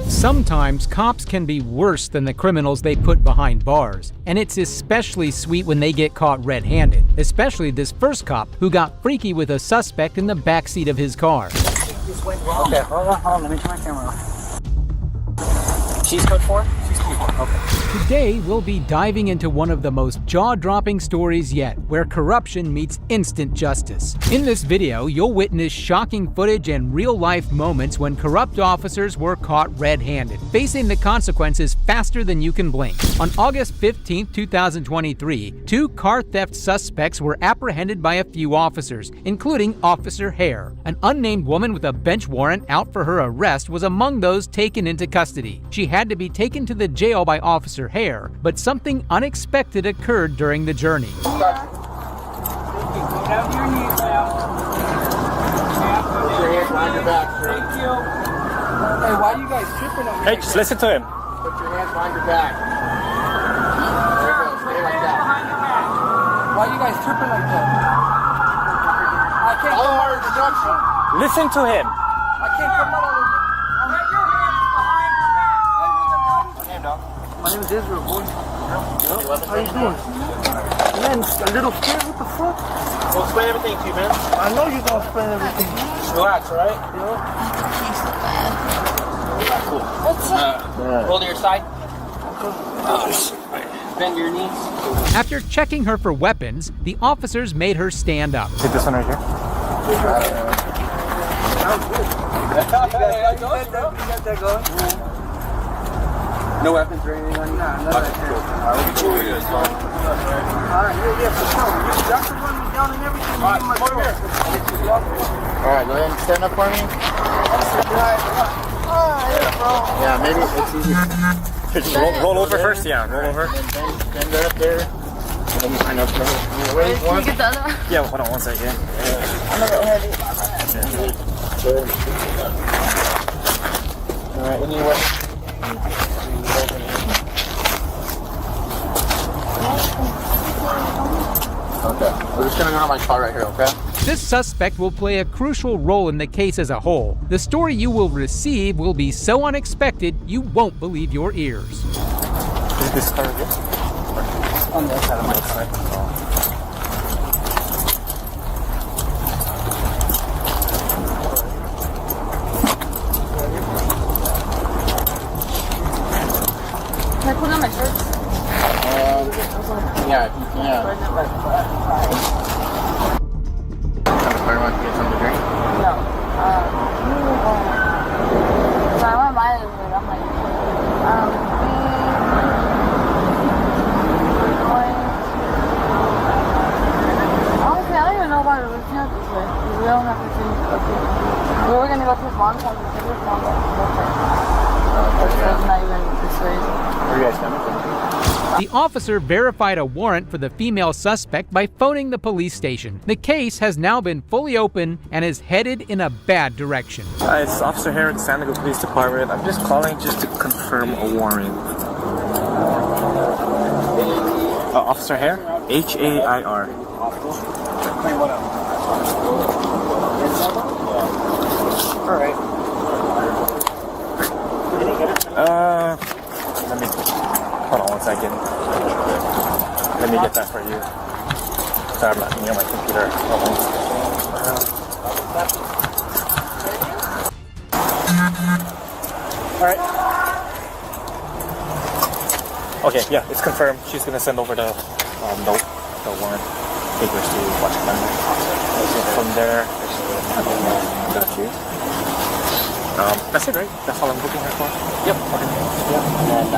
Sometimes cops can be worse than the criminals they put behind bars, and it's especially sweet when they get caught red-handed, especially this first cop who got freaky with a suspect in the backseat of his car. This went wrong. Okay, hold on, let me turn my camera off. She's code 4? She's code 4, okay. Today, we'll be diving into one of the most jaw-dropping stories yet, where corruption meets instant justice. In this video, you'll witness shocking footage and real-life moments when corrupt officers were caught red-handed, facing the consequences faster than you can blink. On August 15, 2023, 2 car theft suspects were apprehended by a few officers, including Officer Hare. An unnamed woman with a bench warrant out for her arrest was among those taken into custody. She had to be taken to the jail by Officer Hare, but something unexpected occurred during the journey. Go down to your knees now. Put your hands behind your back, sir. Thank you. Hey, why are you guys tripping on me? Hey, just listen to him. Put your hands behind your back. There you go. Stay like that. Why are you guys tripping like that? I can't Follow come our out. instruction. Listen to him. I can't come out. Get your hands behind your back. What's your name, dog? My name is Israel, boy. How you doing? Man, a little scared, what the fuck? We'll explain everything to you, man. I know you're gonna explain everything. Relax, alright? Hold to your side. Bend your knees. After checking her for weapons, the officers made her stand up. Take this one right here. You got that going? No weapons or anything on you? Nah, none of that. Alright, yeah, for sure. Y'all can run me down and everything. Alright, come over here. Alright, go ahead and stand up for me. Yeah, maybe it's easy. Roll over first, yeah. Roll over. Bend that up there. Let me find out. Can you get the other one? Yeah, hold on one second. I'm a little heavy. Alright, anyway. Okay, we're just gonna go to my car right here, okay? This suspect will play a crucial role in the case as a whole. The story you will receive will be so unexpected you won't believe your ears. Is this car here? On the other side of my car. Can I put on my shorts? Yeah, if you can. Sorry, want to get something to drink? No. So I went by this way. I'm like, honestly, I don't even know why we're looking at this way. We don't have to change up here. We were going to go to his mom's house because his mom was not even this way. Where are you guys coming from? The officer verified a warrant for the female suspect by phoning the police station. The case has now been fully opened and is headed in a bad direction. Hi, it's Officer Hare at San Diego Police Department. I'm just calling just to confirm a warrant. Officer Hare? H-A-I-R. Alright. Let me... Hold on one second. Let me get that for you. Sorry, I'm not near my computer. Alright. Okay, yeah, it's confirmed. She's gonna send over the note, the warrant papers to Washington. From there, got you. That's it, right? That's all I'm booking her for? Yep. Okay. Yep. And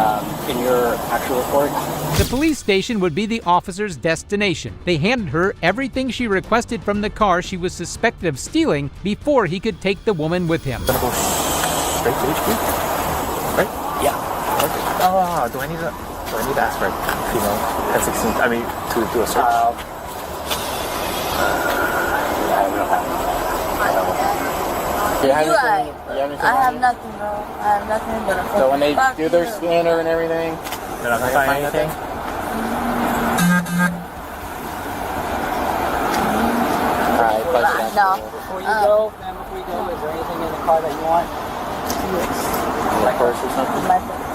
in your actual report? The police station would be the officer's destination. They handed her everything she requested from the car she was suspected of stealing before he could take the woman with him. Gonna go straight to HQ? Right? Yeah. Okay. Do I need to ask for it? F-16, I mean, to do a search? I have nothing, bro. I have nothing but a phone. So when they do their scanner and everything, They're not gonna find anything? Alright, No. Before you go, is there anything in the car that you want? Yes. My purse or something? My purse.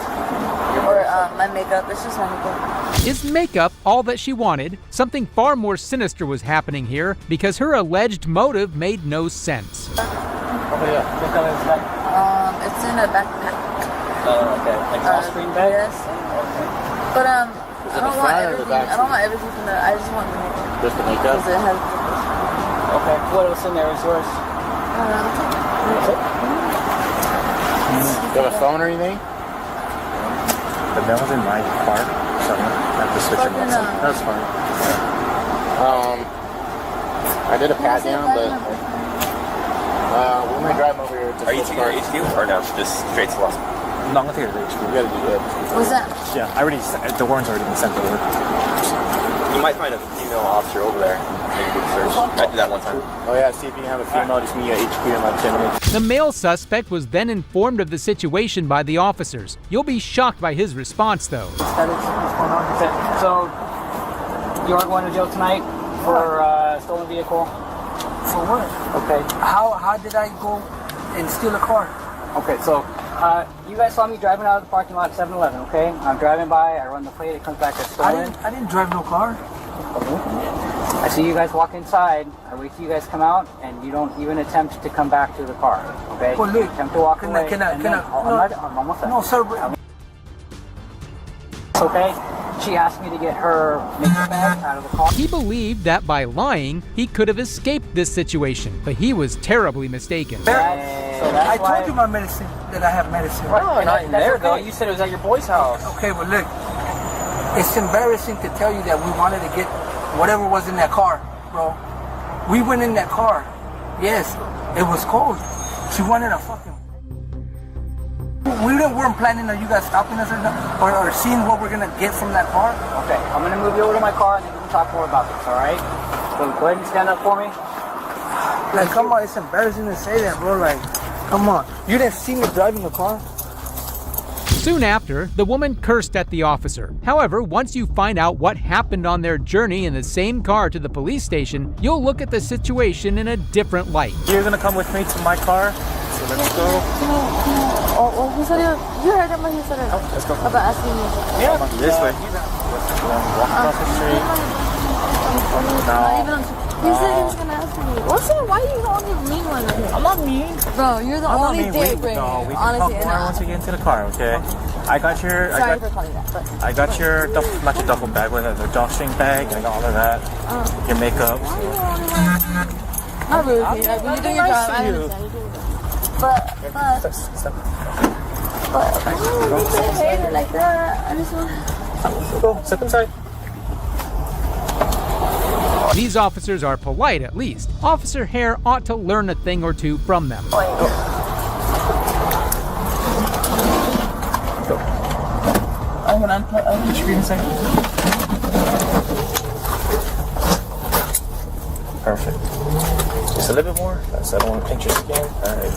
Or my makeup. It's just my makeup. Is makeup all that she wanted? Something far more sinister was happening here because her alleged motive made no sense. Oh yeah. What color is that? It's in a backpack. Oh, okay. Like off-screen bag? Yes. Okay. But Is it the front or the back? I don't want everything from the. I just want the makeup. Just the makeup? Because it has. Okay. What else in there is yours? You have a phone or anything? The mail's in my car, so I have to switch it Fucking, up. That's fine. I did a pat down, but we might drive over here to Are you taking your HQ or no? Just straight to Los? No, I'm gonna take it to the HQ. We gotta do that. What's that? Yeah, I already. The warrant's already been sent over. You might find a female officer over there. Maybe do a search. I did that one time. Oh yeah, see if you can have a female just meet you at HQ in like 10 minutes. The male suspect was then informed of the situation by the officers. You'll be shocked by his response, though. What's going on? So, you are going to jail tonight for stolen vehicle? For what? Okay. How did I go and steal a car? Okay, so you guys saw me driving out of the parking lot at 7-Eleven, okay? I'm driving by, I run the plate, it comes back as stolen. I didn't drive no car. I see you guys walk inside, I wait till you guys come out, and you don't even attempt to come back to the car, okay? Well, look, you attempt to walk can away. I, I'm almost done. No, sir. But, It's okay. She asked me to get her makeup bag out of the car. He believed that by lying, he could have escaped this situation, but he was terribly mistaken. I told you my medicine, that I have medicine. No, not in there though. You said it was at your boy's house. Okay, well look, it's embarrassing to tell you that we wanted to get whatever was in that car, bro. We went in that car. Yes, it was cold. She wanted a fucking... We weren't planning on you guys stopping us or seeing what we're gonna get from that car. Okay, I'm gonna move you over to my car and then we can talk more about this, alright? So go ahead and stand up for me. Like, come on, it's embarrassing to say that, bro. Like, come on. You didn't see me driving the car? Soon after, the woman cursed at the officer. However, once you find out what happened on their journey in the same car to the police station, you'll look at the situation in a different light. You're gonna come with me to my car, so let's go. Oh, he said it. You heard him when he said it. Oh, let's go. About asking me. Yeah, this way. Walk across the street. No. He said he was gonna ask me. What's it? Why are you the only mean one right here? I'm not mean. Bro, you're the only dick right No, we here. can talk Honestly, more once we get into the car, okay? I got your... Sorry for calling that, but... I got your duffel, not your duffel bag, but the drawstring bag. I got all of that. Your makeup. Why are you the only one? Not really. Like, when you're doing your job, I understand. You're doing your job. But why would you say hater like that? I just want... Go, step inside. These officers are polite, at least. Officer Hare ought to learn a thing or two from them. Perfect. Just a little bit more. I don't want to pinch your skin. All right.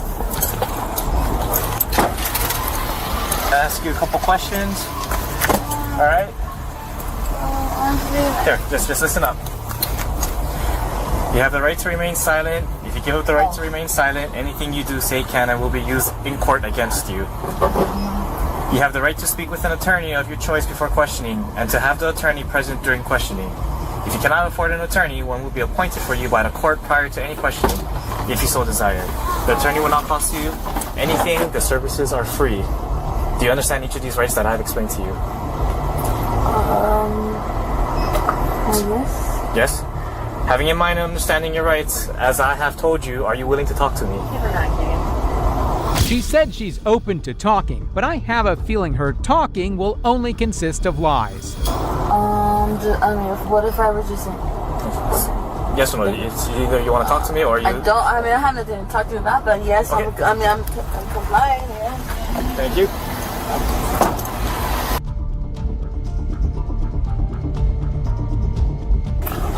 Ask you a couple questions. All right. Here, just listen up. You have the right to remain silent. If you give up the right to remain silent, anything you do, say, can, and will be used in court against you. You have the right to speak with an attorney of your choice before questioning, and to have the attorney present during questioning. If you cannot afford an attorney, one will be appointed for you by the court prior to any questioning, if you so desire. The attorney will not cost you anything. The services are free. Do you understand each of these rights that I have explained to you? Yes. Yes? Having in mind and understanding your rights, as I have told you, are you willing to talk to me? She said she's open to talking, but I have a feeling her talking will only consist of lies. What if I was just saying? Yes or no? It's either you want to talk to me or you... I have nothing to talk to you about, but yes, Okay. I'm complying, yeah. Thank you.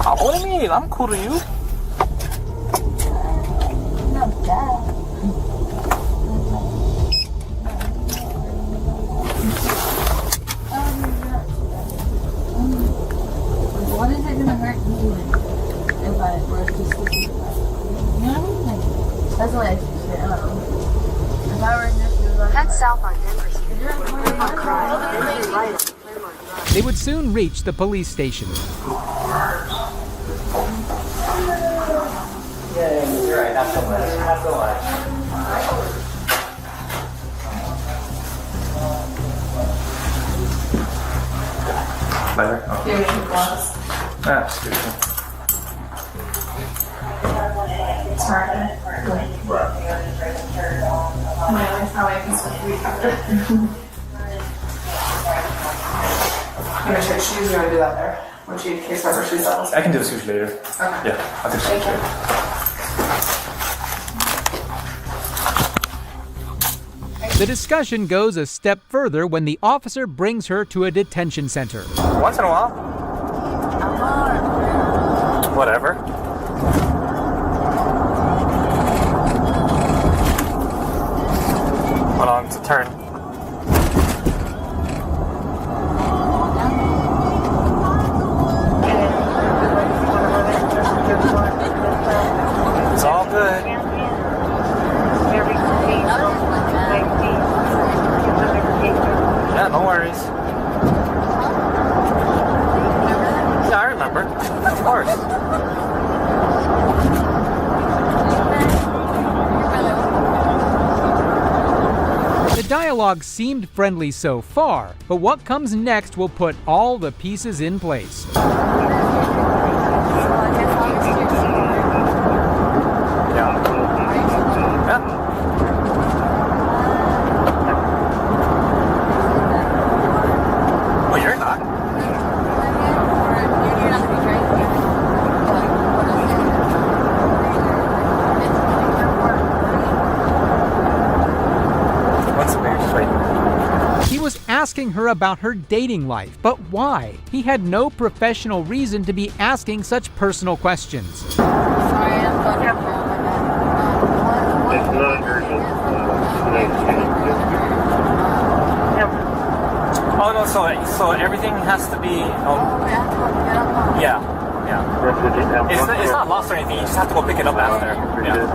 What do you mean? I'm cool to you. Not bad. What is it gonna hurt me if I were to just listen to that? You know what I mean? Like, that's what I say. I don't know. If I were in this, Head south on They would soon reach the police station. Yeah, you're right. Not so much. Not so much. Better? Oh. It's hard. I'm gonna check shoes. You're gonna do that there. When she case her shoes out. I can do the sushi later. Okay. Yeah, I'll do the sushi later. The discussion goes a step further when the officer brings her to a detention center. Once in a while. Whatever. Hold on, it's a turn. It's all good. Yeah, no worries. Yeah, I remember. Of course. The dialogue seemed friendly so far, but what comes next will put all the pieces in place. Well, you're not. What's the name? He was asking her about her dating life, but why? He had no professional reason to be asking such personal questions. Sorry, I'm fucking It's not urgent. Oh no, so everything has to be. Yeah. It's not lost or anything. You just have to go pick it up after. Yeah.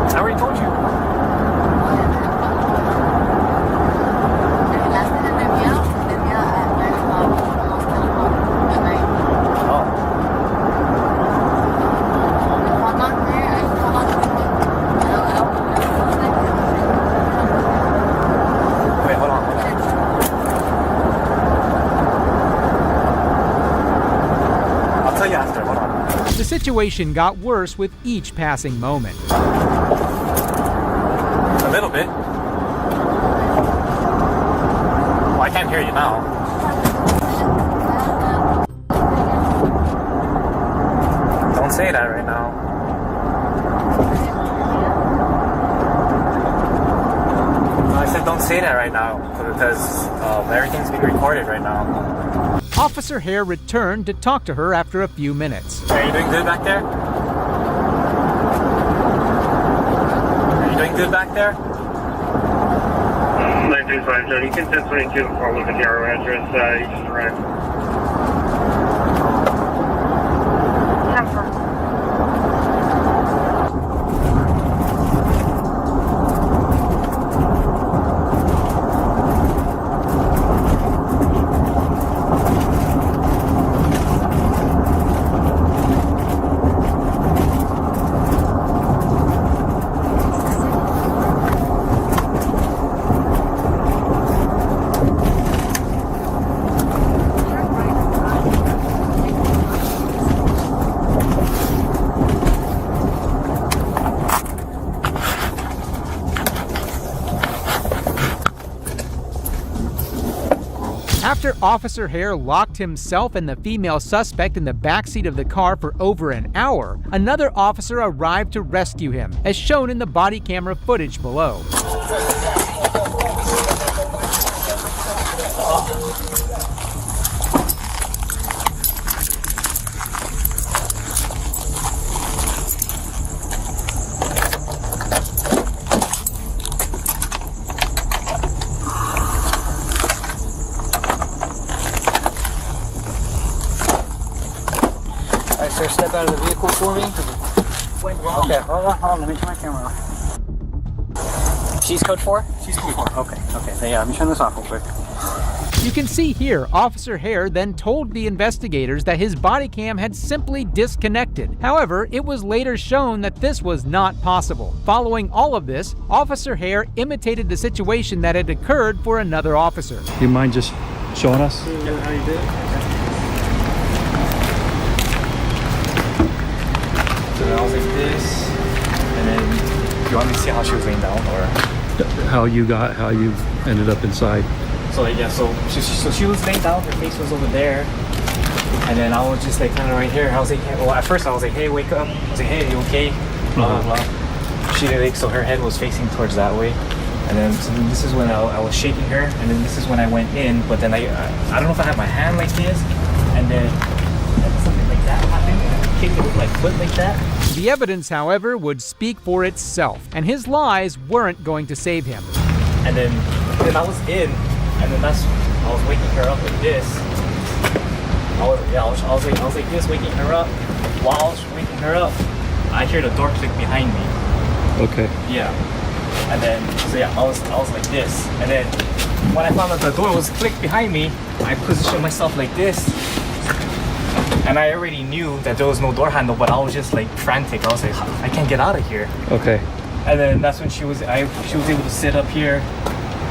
I already told you. Wait, hold on. I'll tell you after. Hold on. The situation got worse with each passing moment. A little bit. Well, I can't hear you now. Don't say that right now. I said don't say that right now because everything's being recorded right now. Officer Hare returned to talk to her after a few minutes. Are you doing good back there? Are you doing good back there? 935, Joe. You can 1022 before look at the RO address. You just arrived. After Officer Hare locked himself and the female suspect in the backseat of the car for over an hour, another officer arrived to rescue him, as shown in the body camera footage below. Officer, step out of the vehicle for me. Okay, hold on, let me turn my camera off. She's code 4? She's code 4. Okay, so yeah, let me turn this off real quick. You can see here, Officer Hare then told the investigators that his body cam had simply disconnected. However, it was later shown that this was not possible. Following all of this, Officer Hare imitated the situation that had occurred for another officer. You mind just showing us? How you did? So I was like this, and then you want me to see how she was laying down, or How you ended up inside? so like yeah, so she was laying down, her face was over there, and then I was just like kind of right here. I was like, hey, well, at first I was like, hey, wake up. I was like, hey, you okay? Blah blah blah. She did like so her head was facing towards that way, and then so then this is when I was shaking her, and then this is when I went in. But then I don't know if I had my hand like this, and then something like that happened, and I kicked it with my foot like that. The evidence, however, would speak for itself, and his lies weren't going to save him. And then I was in, and then I was waking her up like this. I was like this, waking her up. While I was waking her up, I hear the door click behind me. Okay. Yeah. And then so yeah, I was like this. And then when I found out the door was clicked behind me, I positioned myself like this. And I already knew that there was no door handle, but I was just like frantic. I was like, I can't get out of here. Okay. And then that's when she was able to sit up here,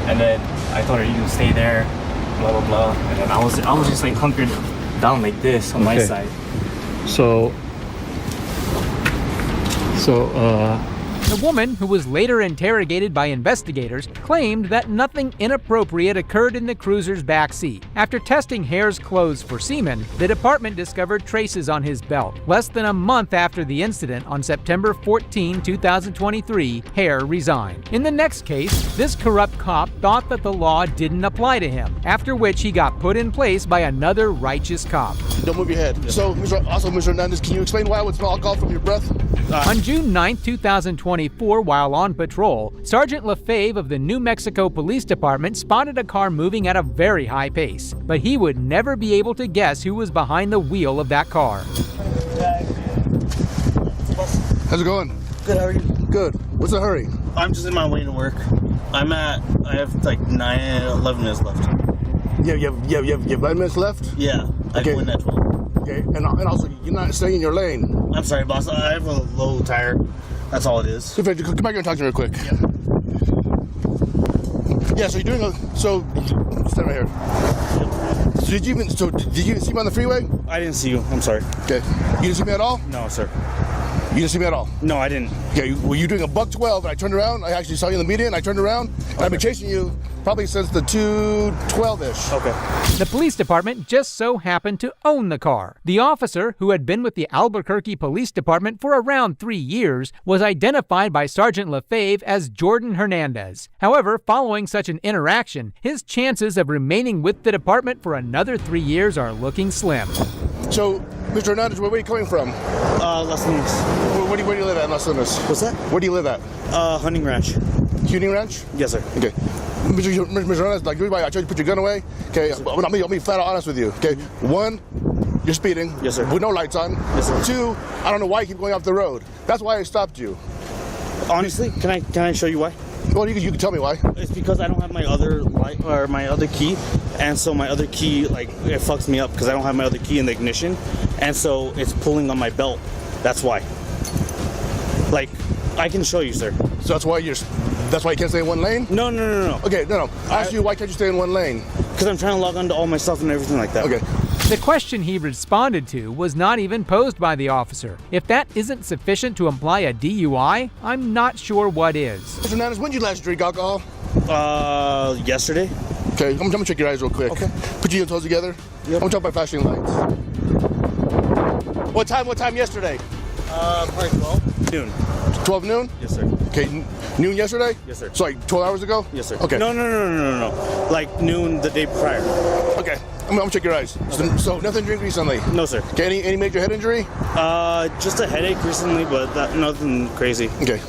and then I told her, you stay there, blah blah blah. And then I was just like hunkered down like this on my side. So The woman, who was later interrogated by investigators, claimed that nothing inappropriate occurred in the cruiser's backseat. After testing Hare's clothes for semen, the department discovered traces on his belt. Less than a month after the incident, on September 14, 2023, Hare resigned. In the next case, this corrupt cop thought that the law didn't apply to him, after which he got put in place by another righteous cop. Don't move your head. So, Mr. Hernandez, can you explain why I would smell alcohol from your breath? On June 9, 2024, while on patrol, Sergeant LaFave of the New Mexico Police Department spotted a car moving at a very high pace, but he would never be able to guess who was behind the wheel of that car. How's it going? Good, how are you? Good. What's the hurry? I'm just in my way to work. I have like 11 minutes left. You have 9 minutes left? Yeah, I Okay. go in at 12. Okay, and also, you're not staying in your lane. I'm sorry, boss. I have a low tire. That's all it is. Come back here and talk to me real quick. Yeah, so you're doing so stand right here. So did you even see me on the freeway? I didn't see you. I'm sorry. Okay. You didn't see me at all? No, sir. You didn't see me at all? No, I didn't. Okay, were you doing a buck 12 and I turned around? I actually saw you in the median, I turned around, and I've been chasing you probably since the 2:12-ish. Okay. The police department just so happened to own the car. The officer, who had been with the Albuquerque Police Department for around 3 years, was identified by Sergeant LaFave as Jordan Hernandez. However, following such an interaction, his chances of remaining with the department for another 3 years are looking slim. So, Mr. Hernandez, where are you coming from? Las Lunas. Where do you live at in Las Lunas? What's that? Where do you live at? Hunting ranch. Hunting Ranch? Yes, sir. Okay. Mr. Hernandez, like, I told you to put your gun away. Okay, I'll be flat out honest with you. Okay, 1, you're speeding. Yes, sir. With no lights on. Yes, sir. 2, I don't know why you keep going off the road. That's why I stopped you. Honestly, can I show you why? Well, you can tell me why. It's because I don't have my other light or my other key, and so my other key, like, it fucks me up because I don't have my other key in the ignition, and so it's pulling on my belt. That's why. Like, I can show you, sir. So that's why you can't stay in one lane? No. Okay, no. I asked you, why can't you stay in one lane? Because I'm trying to log on to all my stuff and everything like that. Okay. The question he responded to was not even posed by the officer. If that isn't sufficient to imply a DUI, I'm not sure what is. Mr. Hernandez, when did you last drink alcohol? Yesterday. Okay, I'm gonna check your eyes real quick. Okay. Put your toes together. Yep. I'm gonna talk by flashing lights. What time yesterday? Probably 12. Noon. 12 noon? Yes, sir. Okay, noon yesterday? Yes, sir. So like 12 hours ago? Yes, sir. Okay. No. Like noon the day prior. Okay, I'm gonna check your eyes. Okay. So nothing drink recently? No, sir. Okay, any major head injury? Just a headache recently, but nothing crazy. Okay.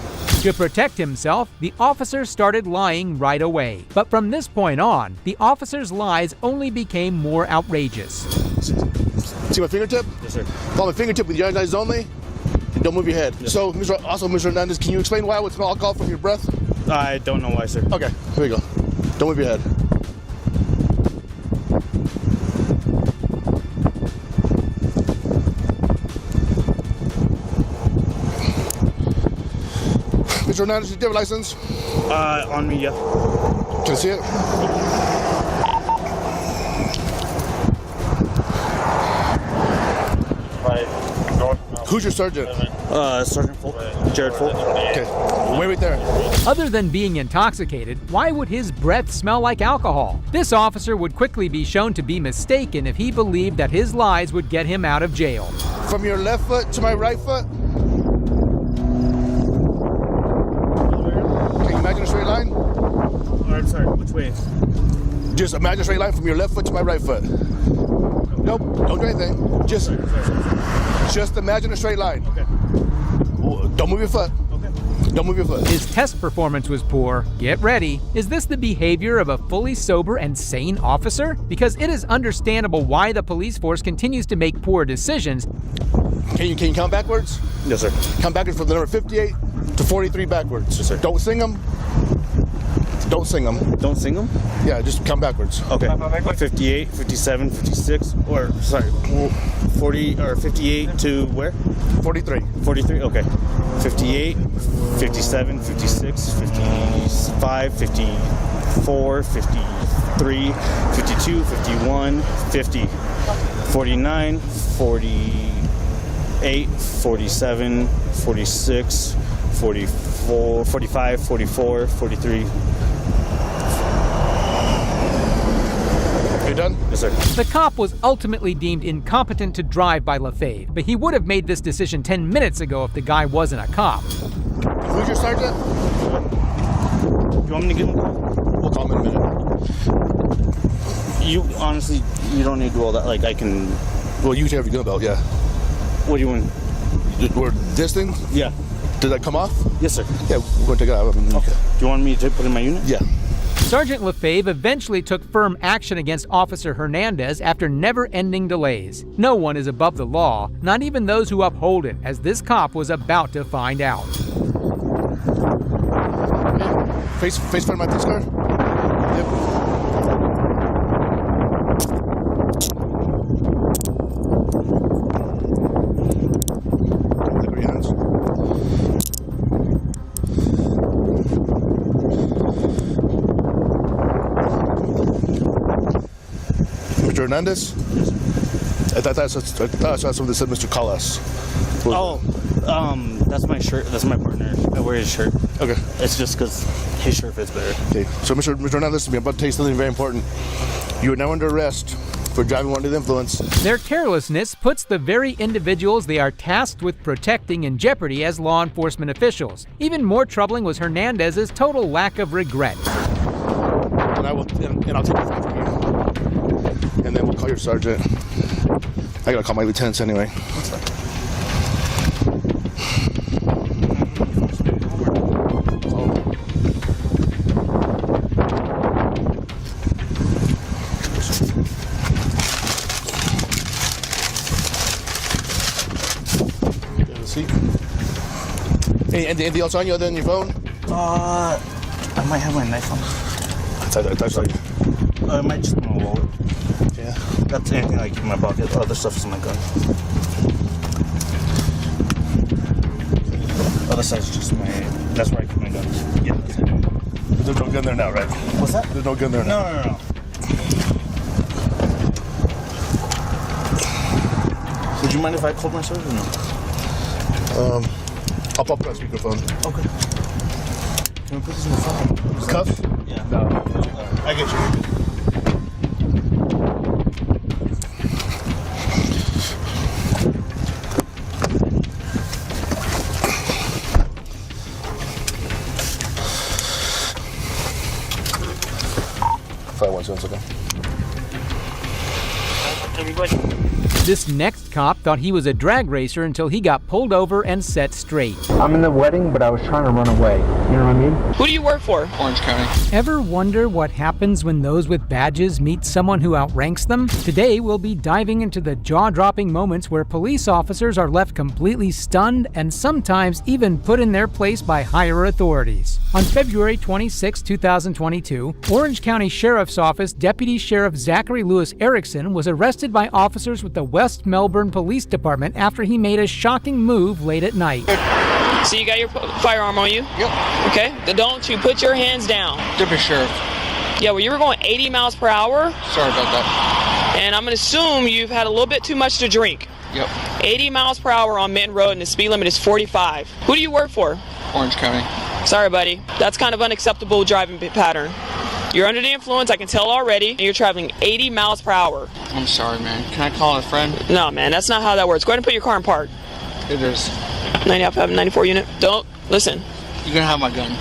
To protect himself, the officer started lying right away. But from this point on, the officer's lies only became more outrageous. See my fingertip? Yes, sir. Follow my fingertip with your eyes only. And don't move your head. Yes. So, Mr. Hernandez, can you explain why I would smell alcohol from your breath? I don't know why, sir. Okay, here we go. Don't move your head. Mr. Hernandez, do you have a license? On me, yeah. Can I see it? Who's your sergeant? Sergeant Folk. Jared Folk. Okay, wait right there. Other than being intoxicated, why would his breath smell like alcohol? This officer would quickly be shown to be mistaken if he believed that his lies would get him out of jail. From your left foot to my right foot. Can you imagine a straight line? Alright, sorry, which way? Just imagine a straight line from your left foot to my right foot. Nope, don't do anything. Just imagine a straight line. Okay. Don't move your foot. Okay. Don't move your foot. His test performance was poor. Get ready. Is this the behavior of a fully sober and sane officer? Because it is understandable why the police force continues to make poor decisions. Can you count backwards? Yes, sir. Count backwards from the number 58 to 43 backwards. Yes, sir. Don't sing them. Don't sing them. Don't sing them? Yeah, just count backwards. Okay. 58, 57, 56, or sorry, 40 or 58 to where? 43. 43, okay. 58, 57, 56, 55, 54, 53, 52, 51, 50, 49, 48, 47, 46, 44, 45, 44, 43. You done? Yes, sir. The cop was ultimately deemed incompetent to drive by Lefebvre, but he would have made this decision 10 minutes ago if the guy wasn't a cop. Who's your sergeant? You want me to give him a call? We'll call him in a minute. You honestly, you don't need to do all that. Like, I can. Well, you have your gun belt, yeah. What do you want? We're this thing? Yeah. Did that come off? Yes, sir. Yeah, we're going to take it out. Okay. Do you want me to put in my unit? Yeah. Sergeant Lefebvre eventually took firm action against Officer Hernandez after never-ending delays. No one is above the law, not even those who uphold it, as this cop was about to find out. Face front of my police car? Yep. Look your hands. Mr. Hernandez? I thought that's what they said, Mr. Callas. Oh, that's my shirt. That's my partner. I wear his shirt. Okay. It's just because his shirt fits better. Okay. So, Mr. Hernandez, I'm about to tell you something very important. You are now under arrest for driving under the influence. Their carelessness puts the very individuals they are tasked with protecting in jeopardy as law enforcement officials. Even more troubling was Hernandez's total lack of regret. And I'll take your phone from you. And then we'll call your sergeant. I gotta call my lieutenants anyway. Anything else on you other than your phone? I might have my knife on. I might just put my wallet. Yeah. That's anything I keep in my pocket. Other stuff is in my gun. Other side's just my. That's where I keep my guns. Yeah. There's no gun there now, right? What's that? There's no gun there now. No. Would you mind if I called my sergeant or no? I'll pop it on speakerphone. Okay. Can we put this in the phone? Cuff? Yeah. No. I get you. 517, okay. Everybody. This next cop thought he was a drag racer until he got pulled over and set straight. I'm in the wedding, but I was trying to run away. You know what I mean? Who do you work for? Orange County. Ever wonder what happens when those with badges meet someone who outranks them? Today, we'll be diving into the jaw-dropping moments where police officers are left completely stunned and sometimes even put in their place by higher authorities. On February 26, 2022, Orange County Sheriff's Office Deputy Sheriff Zachary Lewis Ericson was arrested by officers with the West Melbourne Police Department after he made a shocking move late at night. So you got your firearm on you? Yep. Okay, then don't you put your hands down. Deputy Sheriff. Yeah, well, you were going 80 miles per hour. Sorry about that. And I'm going to assume you've had a little bit too much to drink. Yep. 80 miles per hour on Minton Road and the speed limit is 45. Who do you work for? Orange County. Sorry, buddy. That's kind of unacceptable driving pattern. You're under the influence, I can tell already, and you're traveling 80 miles per hour. I'm sorry, man. Can I call a friend? No, man, that's not how that works. Go ahead and put your car in park. It is. 94 unit. Don't, listen. You're gonna have my gun.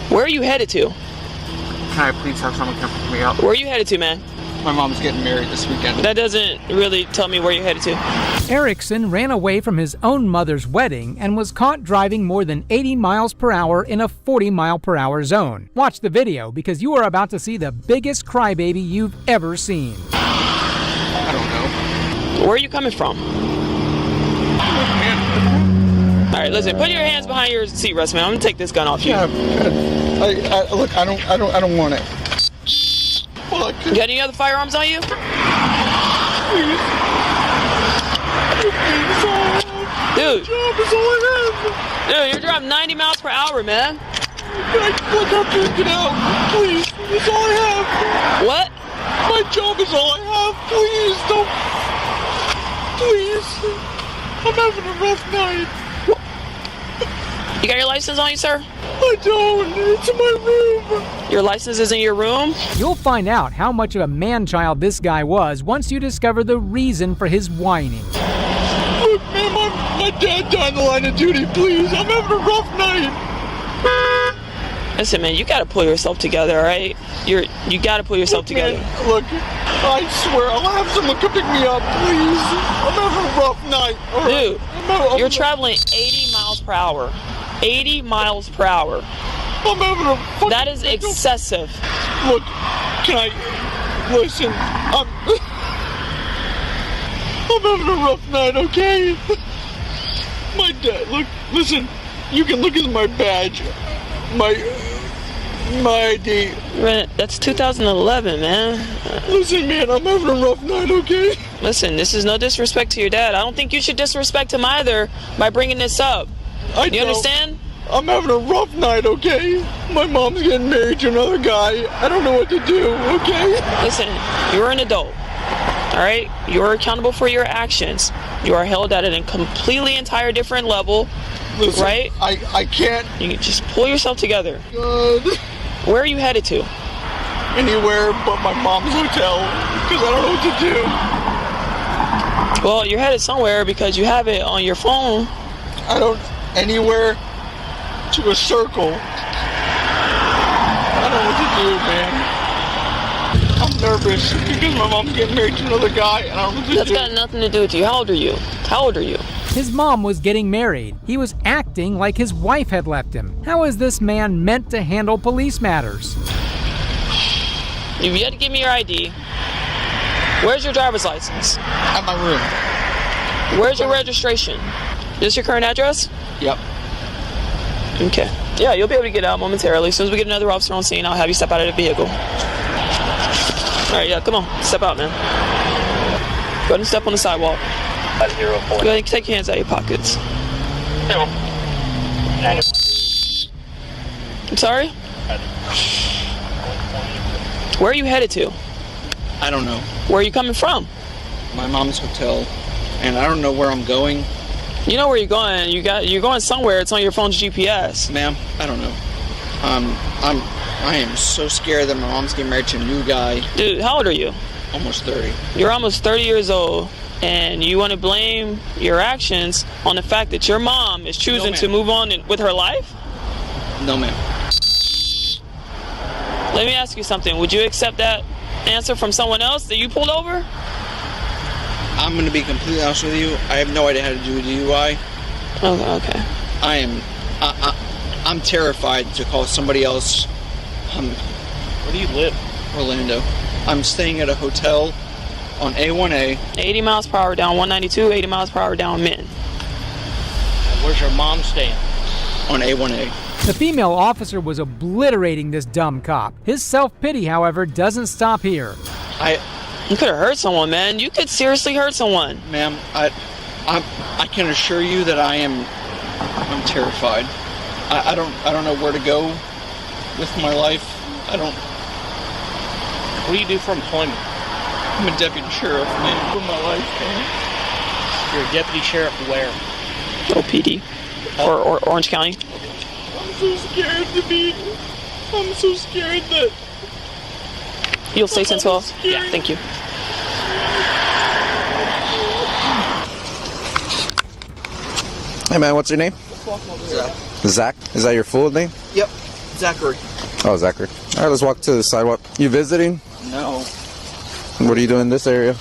Where are you headed to? Can I please have someone come pick me up? Where are you headed to, man? My mom's getting married this weekend. That doesn't really tell me where you're headed to. Ericson ran away from his own mother's wedding and was caught driving more than 80 miles per hour in a 40-mile-per-hour zone. Watch the video because you are about to see the biggest crybaby you've ever seen. I don't know. Where are you coming from? All right, listen. Put your hands behind your seat rest, man. I'm gonna take this gun off you. Yeah, look, I don't want it. Fuck. You got any other firearms on you? Dude. Dude, you're driving 90 miles per hour, man. Look, I'm freaking out. Please, that's all I have. What? My job is all I have. Please, don't. Please. I'm having a rough night. You got your license on you, sir? I don't. It's in my room. Your license is in your room? You'll find out how much of a man-child this guy was once you discover the reason for his whining. Look, man, my dad died in the line of duty. Please, I'm having a rough night. Listen, man, you gotta pull yourself together, all right? You gotta pull yourself together. Man, look, I swear I'll have someone come pick me up, please. I'm having a rough night. All Dude, you're traveling 80 miles per hour. 80 miles per hour. I'm having a fucking... That is excessive. Look, can I... Listen, I'm having a rough night, okay? My dad, look, listen, you can look at my badge. My ID. Man, that's 2011, man. Listen, man, I'm having a rough night, okay? Listen, this is no disrespect to your dad. I don't think you should disrespect him either by bringing this up. You understand? I'm having a rough night, okay? My mom's getting married to another guy. I don't know what to do, okay? Listen, you're an adult, all right? You're accountable for your actions. You are held at a completely entire different level, listen, right? I can't. You can just pull yourself together. God. Where are you headed to? Anywhere but my mom's hotel, because I don't know what to do. Well, you're headed somewhere because you have it on your phone. I don't... Anywhere to a circle. I don't know what to do, man. I'm nervous because my mom's getting married to another guy and I don't know what to do. That's got nothing to do with you. How old are you? How old are you? His mom was getting married. He was acting like his wife had left him. How is this man meant to handle police matters? You've yet to give me your ID. Where's your driver's license? At my room. Where's your registration? This your current address? Yep. Okay. Yeah, you'll be able to get out momentarily. As soon as we get another officer on scene, I'll have you step out of the vehicle. All right, yeah, come on. Step out, man. Go ahead and step on the sidewalk. Go ahead and take your hands out of your pockets. I'm sorry? Where are you headed to? I don't know. Where are you coming from? My mom's hotel, and I don't know where I'm going. You know where you're going. You're going somewhere. It's on your phone's GPS. Ma'am, I don't know. I am so scared that my mom's getting married to a new guy. Dude, how old are you? Almost 30. You're almost 30 years old, and you want to blame your actions on the fact that your mom is choosing to move on with her life? No, ma'am. Let me ask you something. Would you accept that answer from someone else that you pulled over? I'm going to be completely honest with you. I have no idea how to do a DUI. Oh, okay. I'm terrified to call somebody else. Where do you live? Orlando. I'm staying at a hotel on A1A. 80 miles per hour down 192, 80 miles per hour down Min. And where's your mom staying? On A1A. The female officer was obliterating this dumb cop. His self-pity, however, doesn't stop here. You could have hurt someone, man. You could seriously hurt someone. Ma'am, I can assure you that I'm terrified. I don't know where to go with my life. What do you do for employment? I'm a deputy sheriff, man, for my life, man. You're a deputy sheriff where? OPD. Or Orange County. I'm so scared to be. I'm so scared that. You'll stay 10-12? Yeah, thank you. Hey man, what's your name? Zach. Is that your full name? Yep, Zachary. Oh, Zachary. All right, let's walk to the sidewalk. You visiting? No. What are you doing in this area?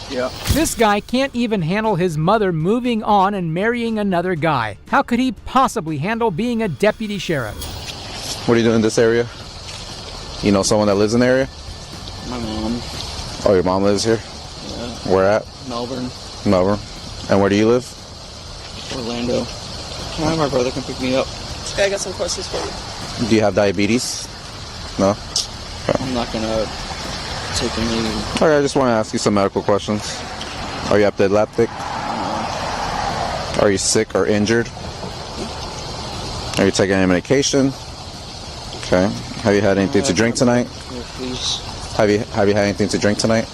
Yeah. This guy can't even handle his mother moving on and marrying another guy. How could he possibly handle being a deputy sheriff? What are you doing in this area? You know someone that lives in the area? My mom. Oh, your mom lives here? Yeah. Where at? Melbourne. Melbourne. And where do you live? Orlando. Can I have my brother come pick me up? Okay, I got some questions for you. Do you have diabetes? No? Okay. I'm not gonna take any. Okay, I just want to ask you some medical questions. Are you epileptic? Are you sick or injured? Are you taking any medication? Okay. Have you had anything to drink tonight? Yeah, please. Have you had anything to drink tonight?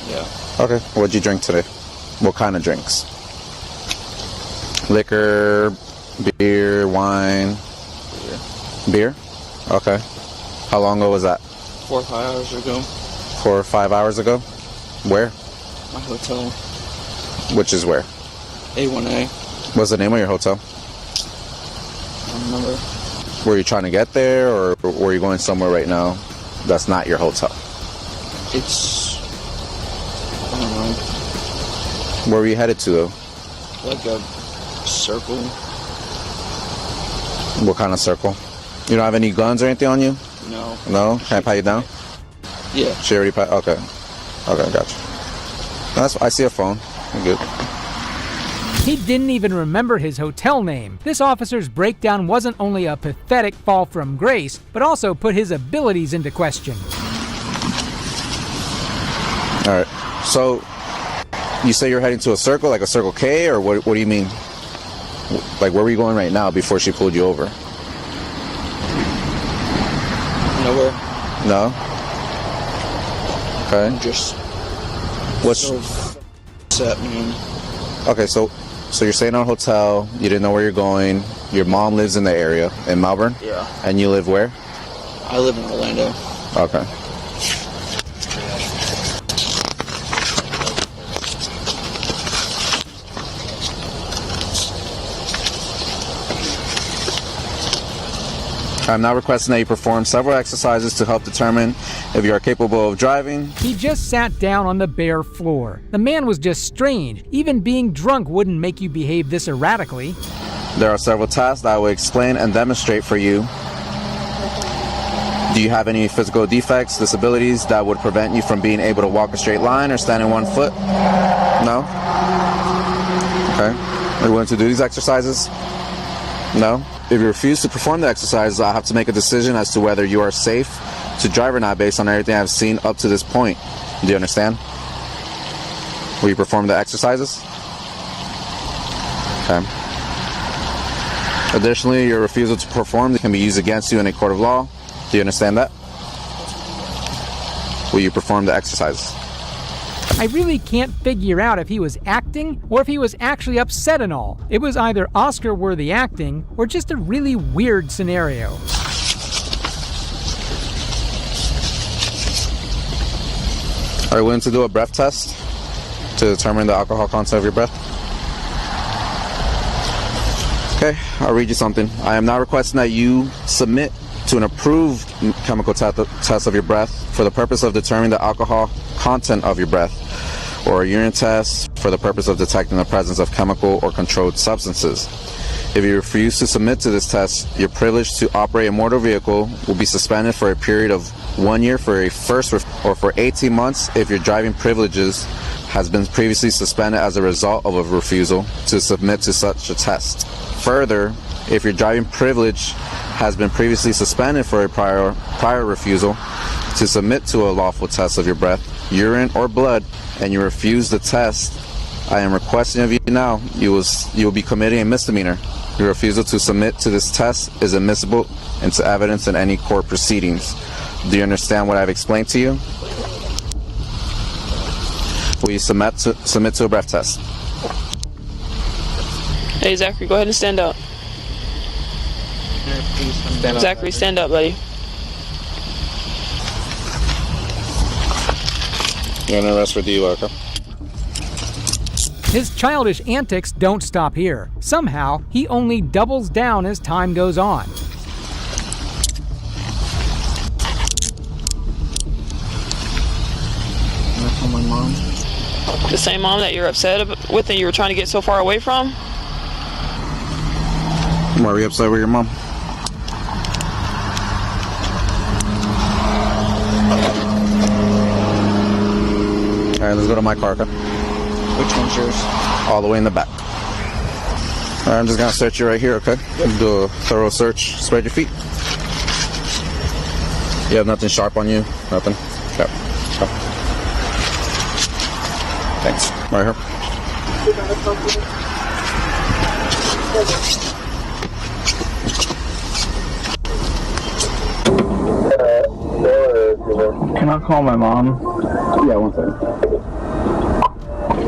Yeah. Okay. What'd you drink today? What kind of drinks? Liquor, beer, wine. Beer? Okay. How long ago was that? 4 or 5 hours ago. 4 or 5 hours ago? Where? My hotel. Which is where? A1A. What's the name of your hotel? I don't remember. Were you trying to get there, or were you going somewhere right now that's not your hotel? It's... I don't know. Where were you headed to, though? Like a circle. What kind of circle? You don't have any guns or anything on you? No. No? Can I pat you down? Yeah. She already pat? Okay. Okay, gotcha. I see a phone. I'm good. He didn't even remember his hotel name. This officer's breakdown wasn't only a pathetic fall from grace, but also put his abilities into question. All right. So, you say you're heading to a circle, like a Circle K, or what do you mean? Like, where were you going right now before she pulled you over? Nowhere. No? Okay. I'm just... What's... so upset, man. Okay, so you're staying in a hotel, you didn't know where you're going, your mom lives in the area, in Melbourne? Yeah. And you live where? I live in Orlando. Okay. I'm now requesting that you perform several exercises to help determine if you are capable of driving. He just sat down on the bare floor. The man was just strange. Even being drunk wouldn't make you behave this erratically. There are several tasks that I will explain and demonstrate for you. Do you have any physical defects, disabilities that would prevent you from being able to walk a straight line or stand on one foot? No? Okay. Are you willing to do these exercises? No? If you refuse to perform the exercises, I'll have to make a decision as to whether you are safe to drive or not based on everything I've seen up to this point. Do you understand? Will you perform the exercises? Okay. Additionally, your refusal to perform can be used against you in a court of law. Do you understand that? Will you perform the exercises? I really can't figure out if he was acting or if he was actually upset and all. It was either Oscar-worthy acting or just a really weird scenario. Are you willing to do a breath test to determine the alcohol content of your breath? Okay, I'll read you something. I am now requesting that you submit to an approved chemical test of your breath for the purpose of determining the alcohol content of your breath. or a urine test for the purpose of detecting the presence of chemical or controlled substances. If you refuse to submit to this test, your privilege to operate a motor vehicle will be suspended for a period of 1 year for a first or for 18 months if your driving privileges has been previously suspended as a result of a refusal to submit to such a test. Further, if your driving privilege has been previously suspended for a prior refusal to submit to a lawful test of your breath, urine, or blood, and you refuse the test, I am requesting of you now, you will be committing a misdemeanor. Your refusal to submit to this test is admissible into evidence in any court proceedings. Do you understand what I've explained to you? Will you submit to a breath test? Hey, Zachary, go ahead and stand up. Zachary, stand up, buddy. You're under arrest for DUI, okay? His childish antics don't stop here. Somehow, he only doubles down as time goes on. My mom. The same mom that you're upset with and you were trying to get so far away from? Why are you upset with your mom? Alright, let's go to my car, okay? Which one's yours? All the way in the back. Alright, I'm just gonna search you right here, okay? Do a thorough search. Spread your feet. You have nothing sharp on you? Nothing? Okay. Thanks. Right here. Can I call my mom? Yeah, one second.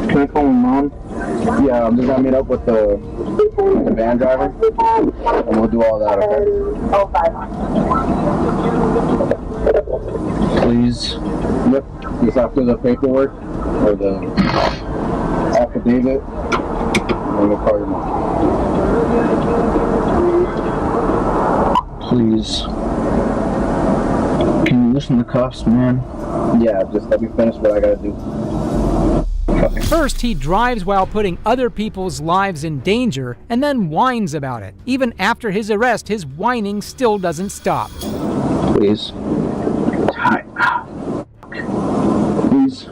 Can I call my mom? Yeah, I'm just gonna meet up with the van driver, and we'll do all that, okay? Please. Yep. Just after the paperwork, or the affidavit, and we'll call your mom. Please. Can you loosen the cuffs, man? Yeah, just let me finish what I gotta do. First, he drives while putting other people's lives in danger and then whines about it. Even after his arrest, his whining still doesn't stop. Please. Please.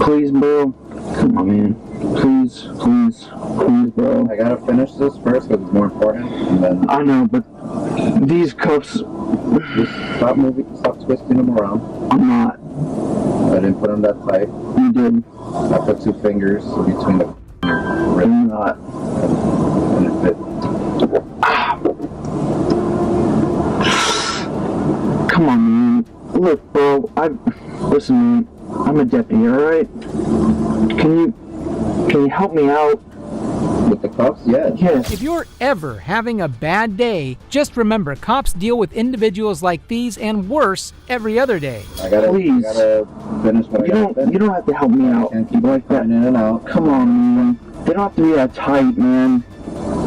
Please, bro. Come on, man. Please, please, please, bro. I gotta finish this first because it's more important, and then... I know, but these cuffs... Just stop moving, stop twisting them around. I'm not. I didn't put them that tight. You did. I put 2 fingers between the wrist. I'm not. And it fit. Come on, man. Look, bro, listen, man. I'm a deputy, alright? Can you help me out? With the cuffs? Yeah. Yes. If you're ever having a bad day, just remember cops deal with individuals like these and worse every other day. Please. I gotta finish what I gotta finish. You don't have to help me out. I can't keep like that in and out. Come on, man. They don't have to be that tight, man.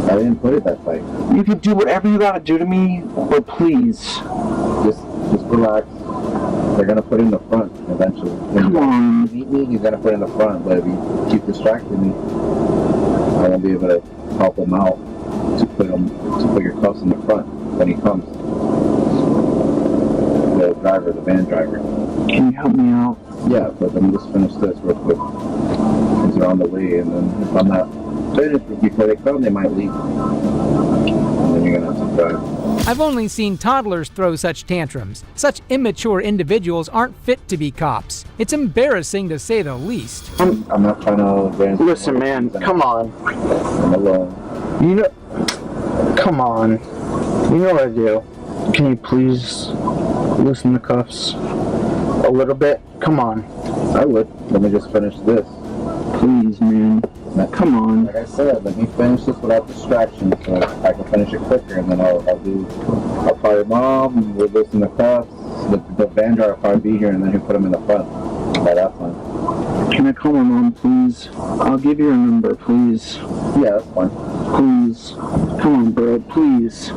I didn't put it that tight. You can do whatever you gotta do to me, but please. Just relax. They're gonna put it in the front eventually. Come on. If you need me, he's gonna put it in the front, but if you keep distracting me, I won't be able to help him out to put your cuffs in the front when he comes. The van driver. Can you help me out? Yeah, but let me just finish this real quick. Because they're on the way, and then if I'm not finished before they come, they might leave. And then you're gonna have to drive. I've only seen toddlers throw such tantrums. Such immature individuals aren't fit to be cops. It's embarrassing to say the least. I'm not trying to... Listen, man, come on. I'm alone. You know... Come on. You know what I do. Can you please loosen the cuffs a little bit? Come on. I would. Let me just finish this. Please, man. Come on. Like I said, let me finish this without distraction so I can finish it quicker, and then I'll call your mom, we'll loosen the cuffs, the van driver will probably be here, and then he'll put them in the front. By that time. Can I call my mom, please? I'll give you her number, please. Yeah, that's fine. Please. Come on, bro, please.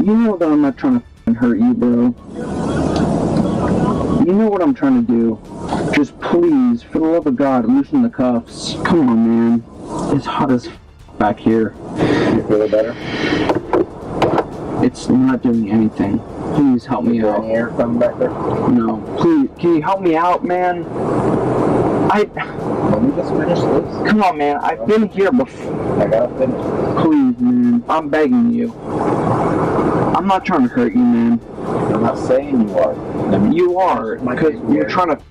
You know that I'm not trying to hurt you, bro. know what I'm trying to do. Just please, for the love of God, loosen the cuffs. Come on, man. It's hot as back here. You feel it better? It's not doing anything. Please help me out. Any air coming back there? No. Please, can you help me out, man? Let me just finish this. Come on, man. I've been here before. I gotta finish. Please, man. I'm begging you. I'm not trying to hurt you, man. I'm not saying you are. You are, because you're trying to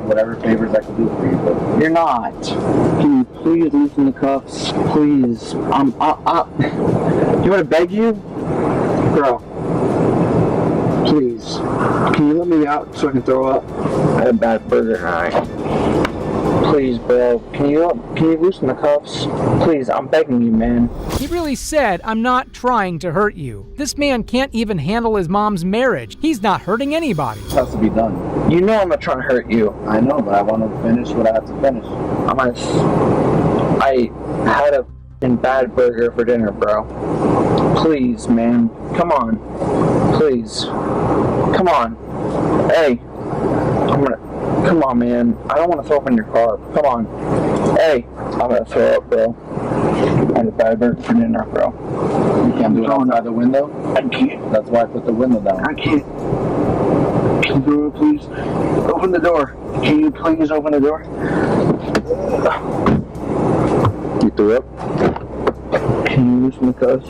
whatever favors I can do for you, but you're not. Can you please loosen the cuffs? Please. You want to beg you? Bro. Please. Can you let me out so I can throw up? I had a bad burger tonight. Please, bro. Can you loosen the cuffs? Please, I'm begging you, man. He really said, I'm not trying to hurt you. This man can't even handle his mom's marriage. He's not hurting anybody. it has to be done. You know I'm not trying to hurt you. I know, but I want to finish what I have to finish. I had a bad burger for dinner, bro. Please, man. Come on. Please. Come on. Hey. Come on, man. I don't want to throw up in your car. Come on. Hey. I'm gonna throw up, bro. I had a bad burger for dinner, bro. You can't do it outside the window? I can't. That's why I put the window down. I can't. Can you please open the door? Can you please open the door? You threw up? Can you loosen the cuffs?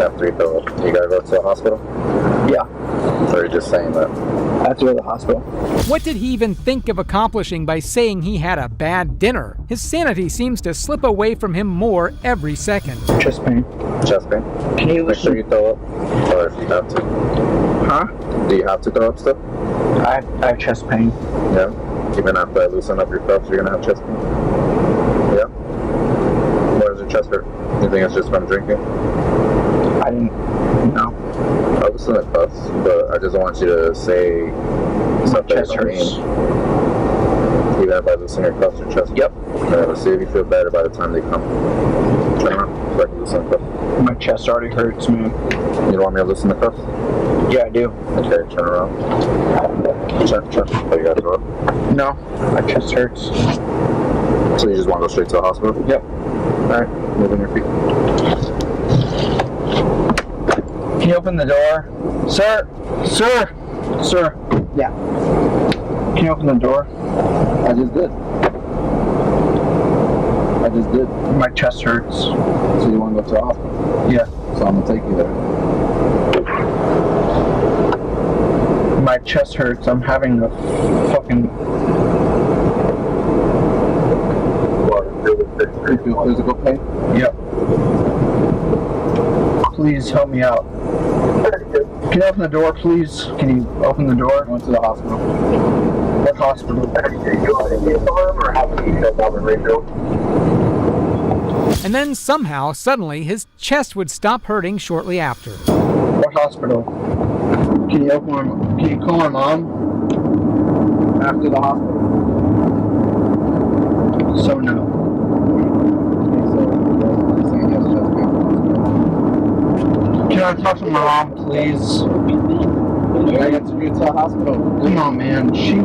After you throw up, you gotta go to the hospital? Yeah. Or you're just saying that? I have to go to the hospital. What did he even think of accomplishing by saying he had a bad dinner? His sanity seems to slip away from him more every second. Chest pain. Chest pain? Can you make sure you throw up? Or if you have to? Huh? Do you have to throw up still? I have chest pain. Yeah? Even after I loosen up your cuffs, you're gonna have chest pain? Yeah? Why does your chest hurt? You think it's just from drinking? I didn't know. I'll loosen the cuffs, but I just don't want you to say stuff that you don't mean. Even if I loosen your cuffs, your chest. Yep. Let's see if you feel better by the time they come. Turn around so I can loosen the cuffs. My chest already hurts, man. You don't want me to loosen the cuffs? Yeah, I do. Okay, turn around. Turn. Oh, you gotta throw up? No, my chest hurts. So you just want to go straight to the hospital? Yep. Alright, moving your feet. Can you open the door? Sir! Sir! Sir! Yeah. Can you open the door? I just did. My chest hurts. So you want to go to the hospital? Yeah. So I'm going to take you there. My chest hurts. I'm having a fucking... You feel physical pain? Yep. Please help me out. Can you open the door, please? Can you open the door? I went to the hospital. What hospital? And then somehow, suddenly, his chest would stop hurting shortly after. What hospital? Can you call my mom? After the hospital. So no. Can I talk to my mom, please? I got to get to the hospital. Come on, man. She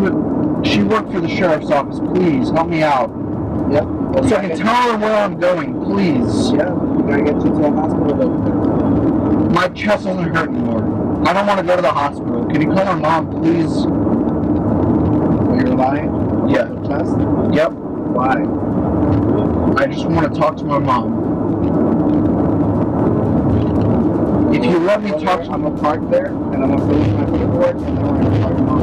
worked for the sheriff's office. Please, help me out. Yep. Well, so I can tell her where I'm going, please. Yeah, we gotta get you to the hospital though. My chest doesn't hurt anymore. I don't want to go to the hospital. Can you call my mom, please? Well, you're lying? Yeah. The chest? Yep. Why? I just want to talk to my mom. If you let me talk to... I'm gonna park there, and I'm gonna finish my paperwork, and then we're gonna talk to mom.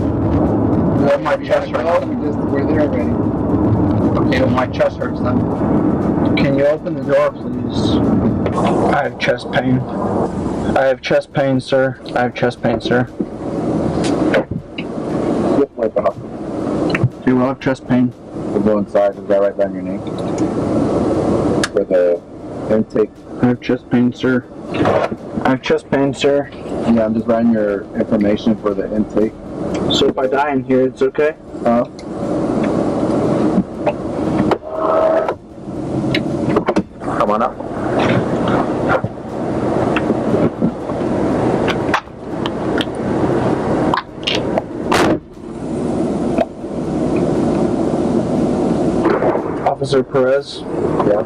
Well, my chest hurts. We're there already. Okay, well, my chest hurts then. Can you open the door, please? I have chest pain. I have chest pain, sir. I have chest pain, sir. Do you have chest pain? We'll go inside. Is that right down your name? For the intake. I have chest pain, sir. I have chest pain, sir. Yeah, I'm just writing your information for the intake. So if I die in here, it's okay? Come on up. Officer Perez? Yeah.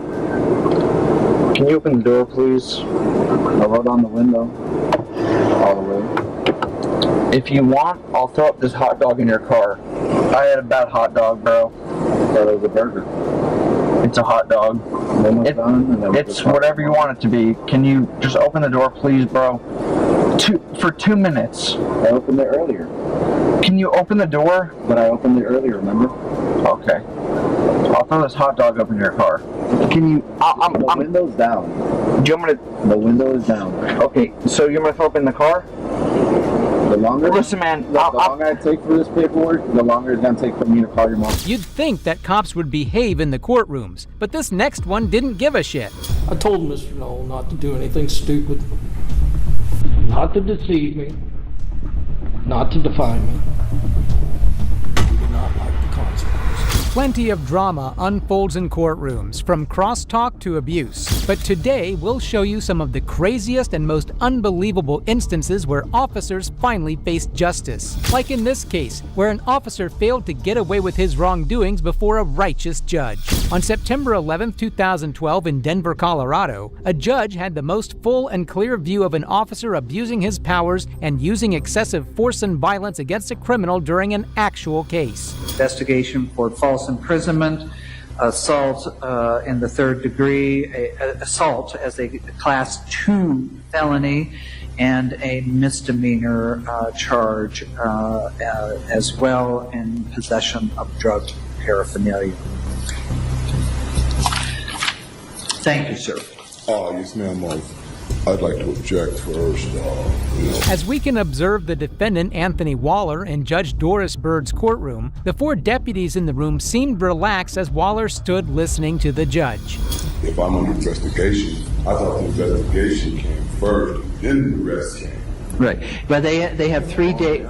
Can you open the door, please? I'll roll down the window. All the way. If you want, I'll throw up this hot dog in your car. I had a bad hot dog, bro. I thought it was a burger. It's a hot dog. It's whatever you want it to be. Can you just open the door, please, bro? For 2 minutes. I opened it earlier. Can you open the door? But I opened it earlier, remember? Okay. I'll throw this hot dog up in your car. Can you... The window's down. Do you want me to... The window is down. Okay, so you're going to throw up in the car? The longer... Listen, man. The longer I take for this paperwork, the longer it's going to take for me to call your mom. You'd think that cops would behave in the courtrooms, but this next one didn't give a shit. I told Mr. Null not to do anything stupid. Not to deceive me. Not to defy me. We did not like the consequences. Plenty of drama unfolds in courtrooms, from crosstalk to abuse. But today, we'll show you some of the craziest and most unbelievable instances where officers finally faced justice. Like in this case, where an officer failed to get away with his wrongdoings before a righteous judge. On September 11, 2012 in Denver, Colorado, a judge had the most full and clear view of an officer abusing his powers and using excessive force and violence against a criminal during an actual case. Investigation for false imprisonment, assault in the third degree, assault as a Class 2 felony, and a misdemeanor charge as well in possession of drug paraphernalia. Thank you, sir. Yes, ma'am. I'd like to object first. As we can observe the defendant, Anthony Waller, in Judge Doris Bird's courtroom, the 4 deputies in the room seemed relaxed as Waller stood listening to the judge. If I'm under investigation, I thought the investigation came first, then the rest came. Right, but they have 3 days.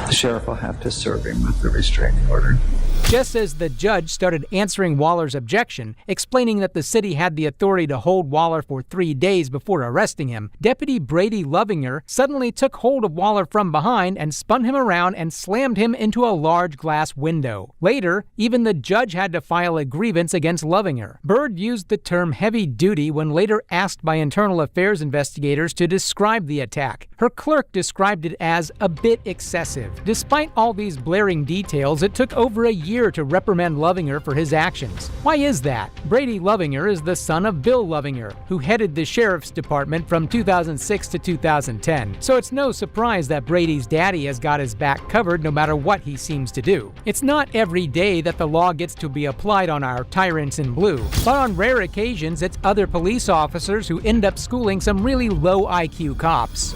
The sheriff will have to serve him with the restraining order. Just as the judge started answering Waller's objection, explaining that the city had the authority to hold Waller for 3 days before arresting him, Deputy Brady Lovinger suddenly took hold of Waller from behind and spun him around and slammed him into a large glass window. Later, even the judge had to file a grievance against Lovinger. Bird used the term heavy duty when later asked by internal affairs investigators to describe the attack. Her clerk described it as a bit excessive. Despite all these blaring details, it took over a year to reprimand Lovinger for his actions. Why is that? Brady Lovinger is the son of Bill Lovinger, who headed the sheriff's department from 2006 to 2010. So it's no surprise that Brady's daddy has got his back covered no matter what he seems to do. It's not every day that the law gets to be applied on our tyrants in blue, but on rare occasions it's other police officers who end up schooling some really low IQ cops.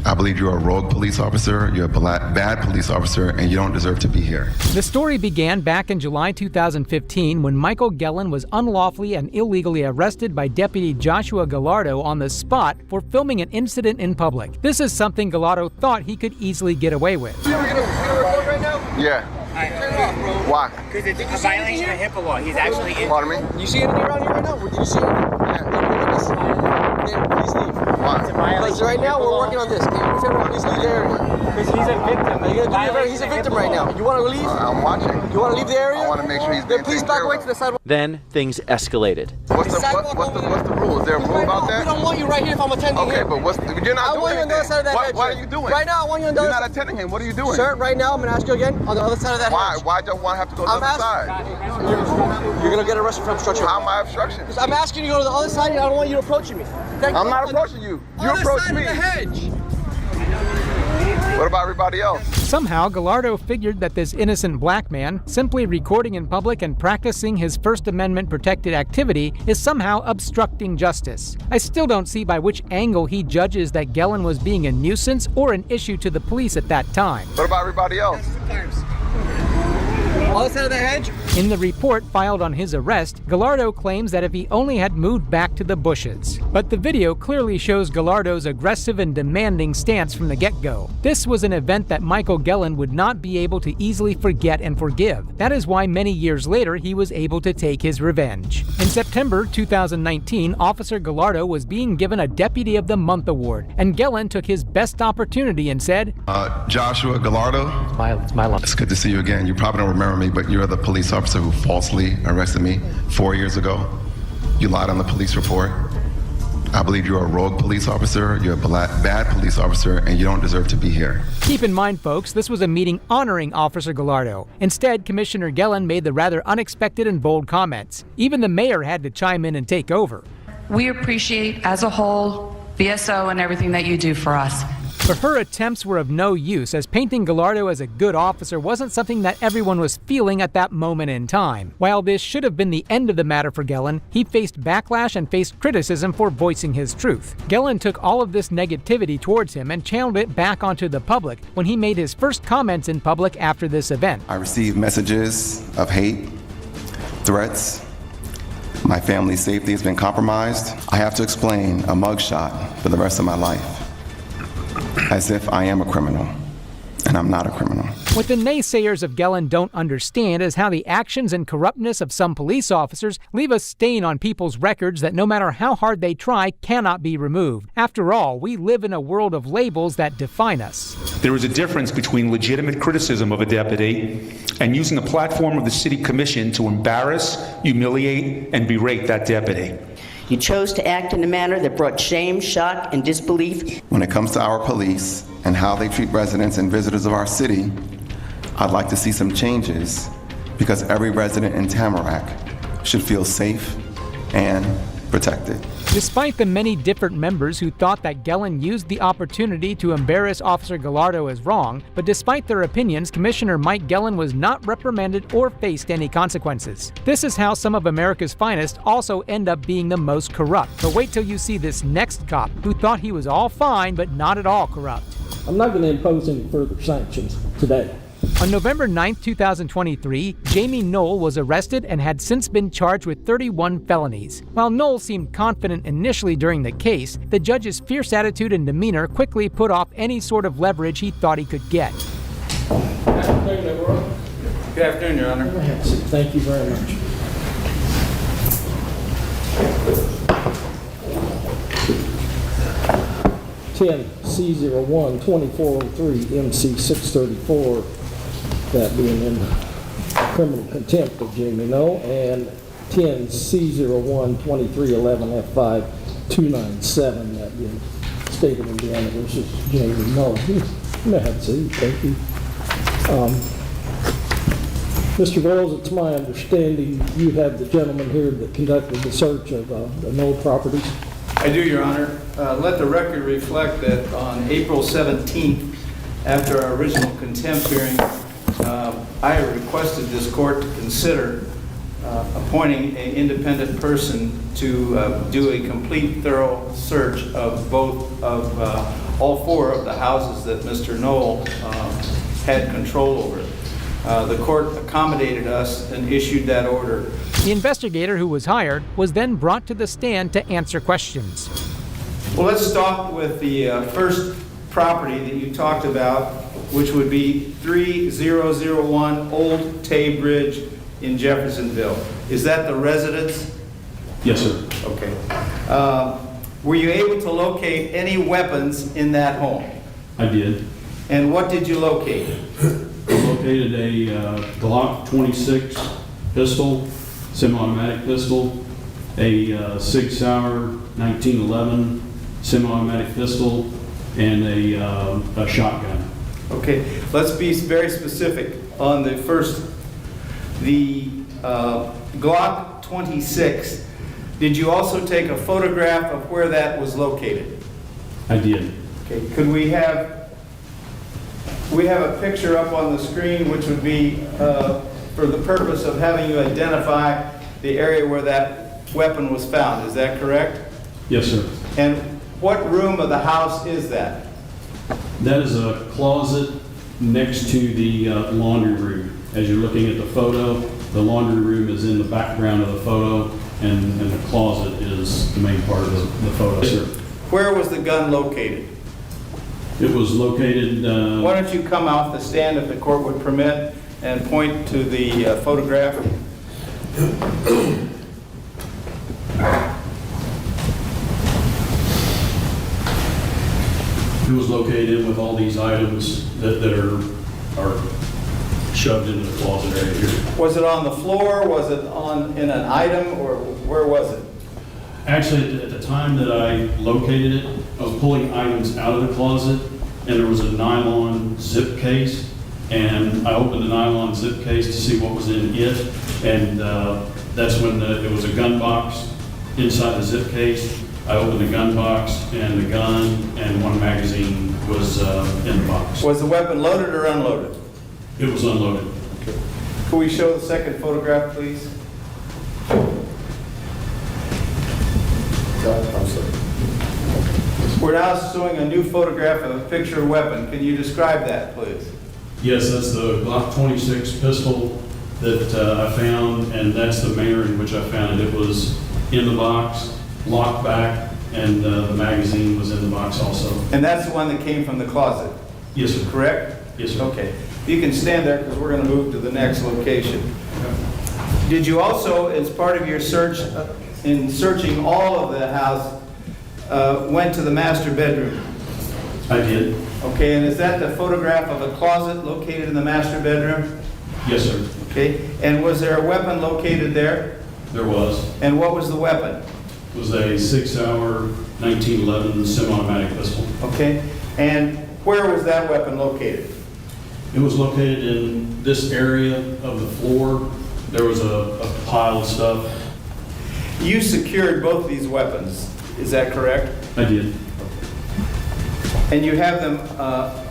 I believe you're a rogue police officer, you're a bad police officer, and you don't deserve to be here. The story began back in July 2015 when Michael Gelin was unlawfully and illegally arrested by Deputy Joshua Gallardo on the spot for filming an incident in public. This is something Gallardo thought he could easily get away with. You ever record right now? Yeah. Why? Because it's a violation of HIPAA law. He's actually in. Pardon me? You see anything around here right now? Did you see anything? Yeah. Please leave. Why? Because right now we're working on this. Please leave the area. Because he's a victim. He's a victim right now. You want to leave? I'm watching. You want to leave the area? I want to make sure he's being Please taken back care away of. to the sidewalk. Then things escalated. What's the rule? Is there a rule about that? We don't want you right here if I'm attending him. Okay, but you're not doing you on the other side of that anything. hedge. What are you doing? Right now, I want you on the other side. You're not attending him. What are you doing? Sir, right now, I'm going to ask you again on the other side of that hedge. Why do I want to have to go to the other side? You're going to get arrested for obstruction. How am I obstruction? I'm asking you to go to the other side and I don't want you approaching me. I'm not approaching you. You approach me. Other side of the hedge. What about everybody else? Somehow, Gallardo figured that this innocent black man, simply recording in public and practicing his First Amendment protected activity, is somehow obstructing justice. I still don't see by which angle he judges that Gelin was being a nuisance or an issue to the police at that time. What about everybody else? All side of the hedge? In the report filed on his arrest, Gallardo claims that if he only had moved back to the bushes. But the video clearly shows Gallardo's aggressive and demanding stance from the get-go. This was an event that Michael Gelin would not be able to easily forget and forgive. That is why many years later he was able to take his revenge. In September 2019, Officer Gallardo was being given a Deputy of the Month award, and Gelin took his best opportunity and said, Joshua Gallardo. It's my luck. It's good to see you again. You probably don't remember me, but you're the police officer who falsely arrested me 4 years ago. You lied on the police report. I believe you're a rogue police officer, you're a bad police officer, and you don't deserve to be here. Keep in mind, folks, this was a meeting honoring Officer Gallardo. Instead, Commissioner Gelin made the rather unexpected and bold comments. Even the mayor had to chime in and take over. We appreciate, as a whole, BSO and everything that you do for us. But her attempts were of no use, as painting Gallardo as a good officer wasn't something that everyone was feeling at that moment in time. While this should have been the end of the matter for Gelin, he faced backlash and faced criticism for voicing his truth. Gelin took all of this negativity towards him and channeled it back onto the public when he made his first comments in public after this event. I received messages of hate, threats. My family's safety has been compromised. I have to explain a mugshot for the rest of my life, as if I am a criminal, and I'm not a criminal. What the naysayers of Gelin don't understand is how the actions and corruptness of some police officers leave a stain on people's records that no matter how hard they try, cannot be removed. After all, we live in a world of labels that define us. There is a difference between legitimate criticism of a deputy and using a platform of the city commission to embarrass, humiliate, and berate that deputy. You chose to act in a manner that brought shame, shock, and disbelief. When it comes to our police and how they treat residents and visitors of our city, I'd like to see some changes because every resident in Tamarack should feel safe and protected. Despite the many different members who thought that Gelin used the opportunity to embarrass Officer Gallardo as wrong, but despite their opinions, Commissioner Mike Gelin was not reprimanded or faced any consequences. This is how some of America's finest also end up being the most corrupt. But wait till you see this next cop who thought he was all fine but not at all corrupt. I'm not going to impose any further sanctions today. On November 9, 2023, Jamie Null was arrested and had since been charged with 31 felonies. While Null seemed confident initially during the case, the judge's fierce attitude and demeanor quickly put off any sort of leverage he thought he could get. Good afternoon, Your Honor. Thank you very much. C01-2403 MC634, that being in criminal contempt of Jamie Null, and 10C01-2311F5297, that being State of Indiana versus Jamie Null. You may have a seat, thank you. Mr. Veles, it's my understanding you have the gentleman here that conducted the search of the Null properties. I do, Your Honor. Let the record reflect that on April 17th, after our original contempt hearing, I requested this court to consider appointing an independent person to do a complete, thorough search of all four of the houses that Mr. Null had control over. The court accommodated us and issued that order. The investigator who was hired was then brought to the stand to answer questions. Well, let's start with the first property that you talked about, which would be 3001 Old Tay Bridge in Jeffersonville. Is that the residence? Yes, sir. Okay. Were you able to locate any weapons in that home? I did. And what did you locate? I located a Glock 26 pistol, semi-automatic pistol, a Sig Sauer 1911 semi-automatic pistol, and a shotgun. Okay, let's be very specific on the first. The Glock 26, did you also take a photograph of where that was located? I did. Okay, could we have a picture up on the screen which would be for the purpose of having you identify the area where that weapon was found, is that correct? Yes, sir. And what room of the house is that? That is a closet next to the laundry room as you're looking at the photo, the laundry room is in the background of the photo, and the closet is the main part of the photo. Yes, sir. Where was the gun located? It was located... Why don't you come off the stand if the court would permit and point to the photograph? It was located with all these items that are shoved into the closet area here. Was it on the floor? Was it in an item, or where was it? Actually, at the time that I located it, I was pulling items out of the closet, and there was a nylon zip case, and I opened the nylon zip case to see what was in it, and that's when there was a gun box inside the zip case. I opened the gun box, and the gun and one magazine was in the box. Was the weapon loaded or unloaded? It was unloaded. Okay. Can we show the second photograph, please? We're now showing a new photograph of a picture weapon. Can you describe that, please? Yes, that's the Glock 26 pistol that I found, and that's the manner in which I found it. It was in the box, locked back, and the magazine was in the box also. And that's the one that came from the closet? Yes, sir. Correct? Yes, sir. Okay. You can stand there because we're going to move to the next location. Did you also, as part of your search, in searching all of the house, went to the master bedroom? I did. Okay, and is that the photograph of a closet located in the master bedroom? Yes, sir. Okay, and was there a weapon located there? There was. And what was the weapon? It was a 6-hour 1911 semi-automatic pistol. Okay, and where was that weapon located? It was located in this area of the floor. There was a pile of stuff. You secured both these weapons, is that correct? I did. And you have them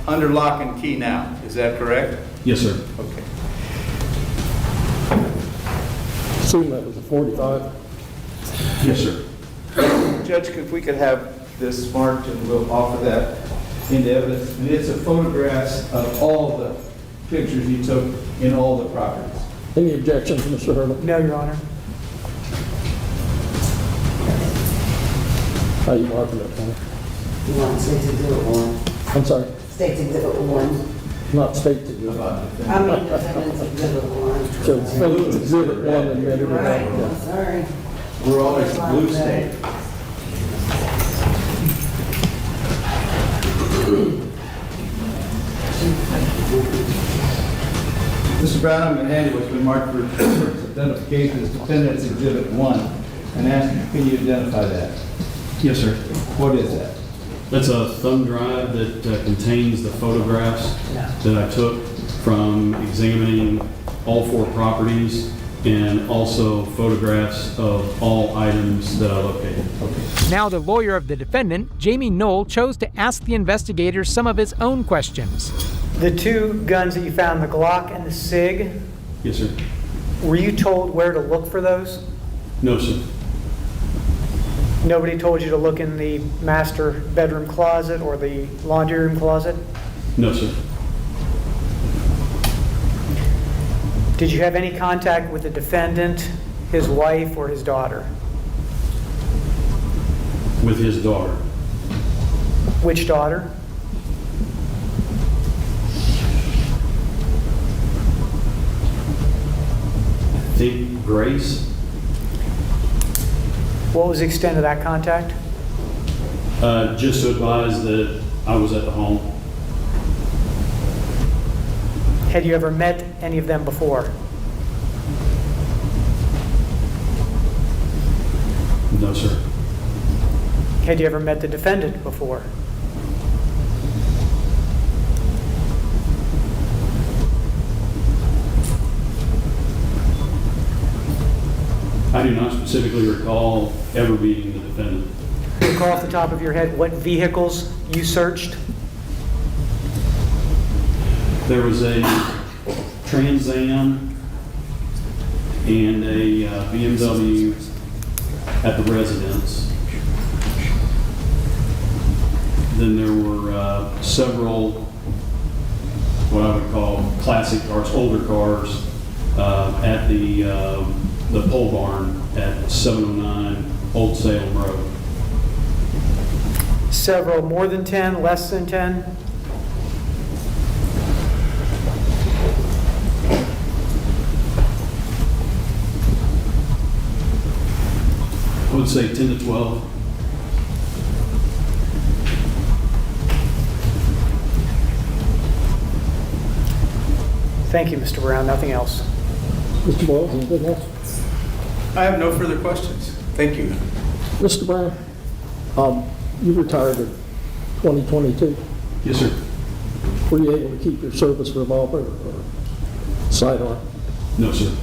under lock and key now, is that correct? Yes, sir. Okay. Assume that was a 45. Yes, sir. Judge, if we could have this marked and we'll offer that into evidence. And it's a photograph of all the pictures you took in all the properties. Any objections, Mr. Hurley? No, Your Honor. How you marking it, Tony? You want State's Exhibit 1? I'm sorry? State's Exhibit 1. Not State's Exhibit. I mean, Defendant's Exhibit 1. So Defendant's Exhibit 1 and then it Right, yeah. sorry. We're always the blue state. Mr. Brown, I'm going to hand you what's been marked for identification as Defendant's Exhibit 1 and ask you, can you identify that? Yes, sir. What is that? That's a thumb drive that contains the photographs that I took from examining all 4 properties, and also photographs of all items that I located. Okay. Now the lawyer of the defendant, Jamie Null, chose to ask the investigators some of his own questions. The 2 guns that you found, the Glock and the SIG, Yes, sir. were you told where to look for those? No, sir. Nobody told you to look in the master bedroom closet or the laundry room closet? No, sir. Did you have any contact with the defendant, his wife, or his daughter? With his daughter. Which daughter? I think Grace. What was the extent of that contact? Just to advise that I was at the home. Had you ever met any of them before? No, sir. Had you ever met the defendant before? I do not specifically recall ever meeting the defendant. Do you recall off the top of your head what vehicles you searched? There was a Trans Am and a BMW at the residence. Then there were several what I would call classic cars, older cars, at the pole barn at 709 Old Salem Road. Several more than 10, less than 10? I would say 10 to 12. Thank you, Mr. Brown. Nothing else. Mr. Boyle, anything else? I have no further questions. Thank you. Mr. Brown, you retired in 2022. Yes, sir. Were you able to keep your service revolver or sidearm? No, sir.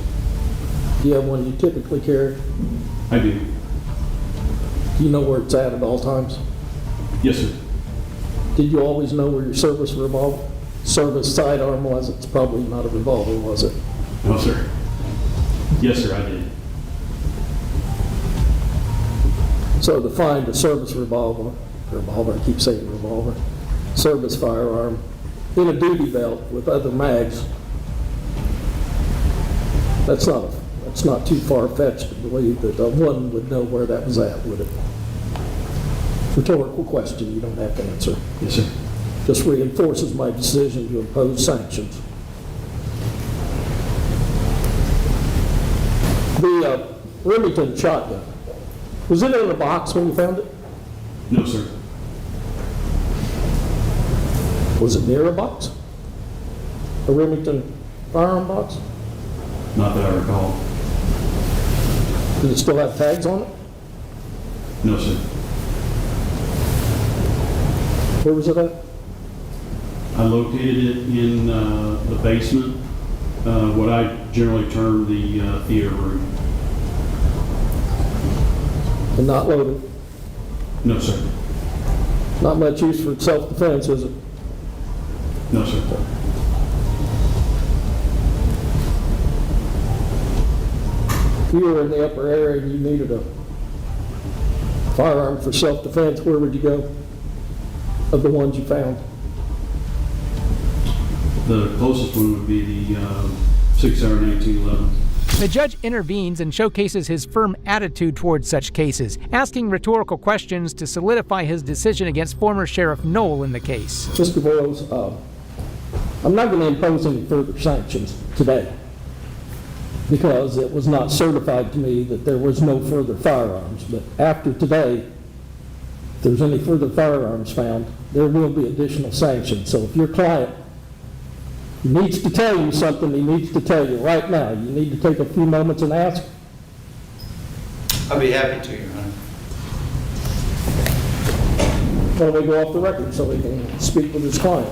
Do you have one you typically carry? I do. Do you know where it's at all times? Yes, sir. Did you always know where your service sidearm was? It's probably not a revolver, was it? No, sir. Yes, sir, I did. So to find a service revolver, I keep saying revolver, service firearm, in a duty belt with other mags, that's not too far-fetched to believe that one would know where that was at, would it? Rhetorical question, you don't have to answer. Yes, sir. Just reinforces my decision to impose sanctions. The Remington shotgun, was it in a box when you found it? No, sir. Was it near a box? A Remington firearm box? Not that I recall. Did it still have tags on it? No, sir. Where was it at? I located it in the basement, what I generally term the theater room. And not loaded? No, sir. Not much use for self-defense, is it? No, sir. If you were in the upper area and you needed a firearm for self-defense, where would you go of the ones you found? The closest one would be the 6R1911. The judge intervenes and showcases his firm attitude towards such cases, asking rhetorical questions to solidify his decision against former Sheriff Null in the case. Mr. Boyles, I'm not going to impose any further sanctions today because it was not certified to me that there was no further firearms. But after today, if there's any further firearms found, there will be additional sanctions. So if your client needs to tell you something, he needs to tell you right now. You need to take a few moments and ask. I'll be happy to, Your Honor. Why don't we go off the record so he can speak with his client?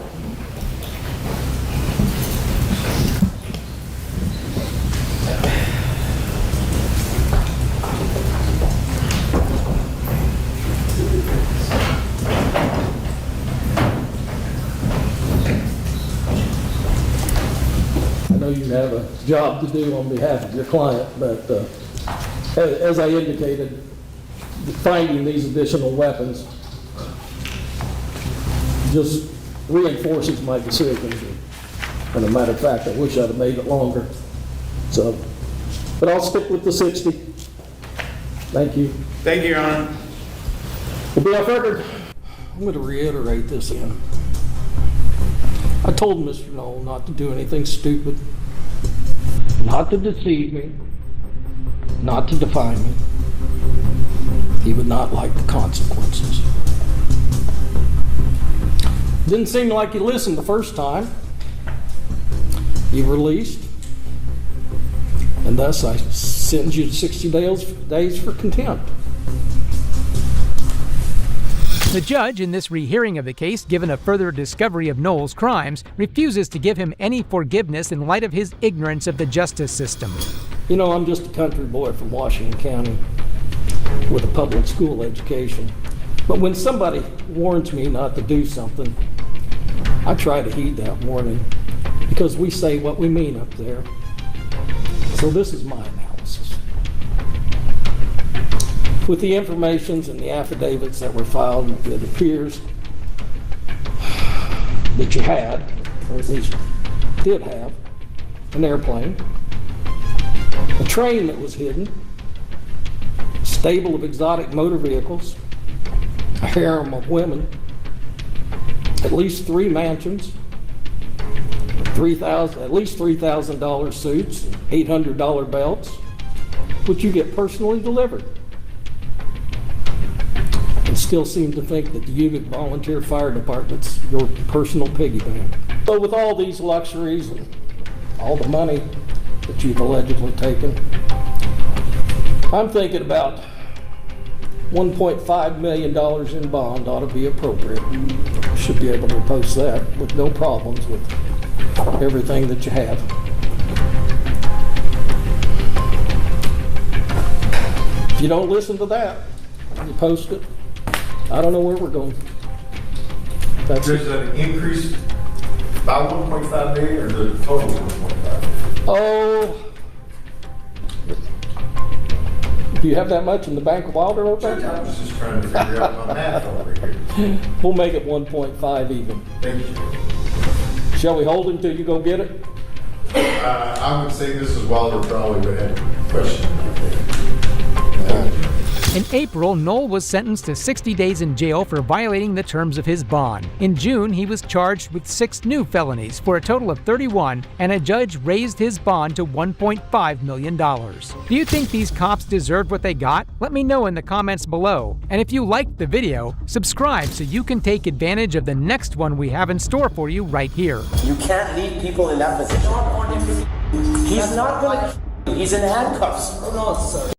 You have a job to do on behalf of your client, but as I indicated, finding these additional weapons just reinforces my decision. And a matter of fact, I wish I'd have made it longer. So, but I'll stick with the 60. Thank you. Thank you, Your Honor. We'll be off record. I'm going to reiterate this again. I told Mr. Null not to do anything stupid, not to deceive me, not to defy me. He would not like the consequences. Didn't seem like he listened the first time. He released, and thus I sentence you to 60 days for contempt. The judge, in this rehearing of the case, given a further discovery of Null's crimes, refuses to give him any forgiveness in light of his ignorance of the justice system. You know, I'm just a country boy from Washington County with a public school education. But when somebody warns me not to do something, I try to heed that warning because we say what we mean up there. So this is my analysis. With the informations and the affidavits that were filed, it appears that you had, or at least did have an airplane, a train that was hidden, a stable of exotic motor vehicles, a harem of women, at least 3 mansions, at least $3,000 suits, $800 belts, which you get personally delivered. And still seem to think that the Yukon Volunteer Fire Department's your personal piggy bank. So with all these luxuries and all the money that you've allegedly taken, I'm thinking about $1.5 million in bond ought to be appropriate. Should be able to post that with no problems with everything that you have. If you don't listen to that, you post it, I don't know where we're going. That's There's an increase by 1.5 million or the total 1.5? Oh, do you have that much in the Bank of Wilder over there? I was just trying to figure out my math over here. We'll make it 1.5 even. Thank you. Shall we hold until you go get it? I would say this is Wilder probably would have a question. In April, Null was sentenced to 60 days in jail for violating the terms of his bond. In June, he was charged with 6 new felonies for a total of 31, and a judge raised his bond to $1.5 million. Do you think these cops deserved what they got? Let me know in the comments below. And if you liked the video, subscribe so you can take advantage of the next one we have in store for you right here. You can't leave people in that position. He's not going to. He's in handcuffs. Oh, no, sir.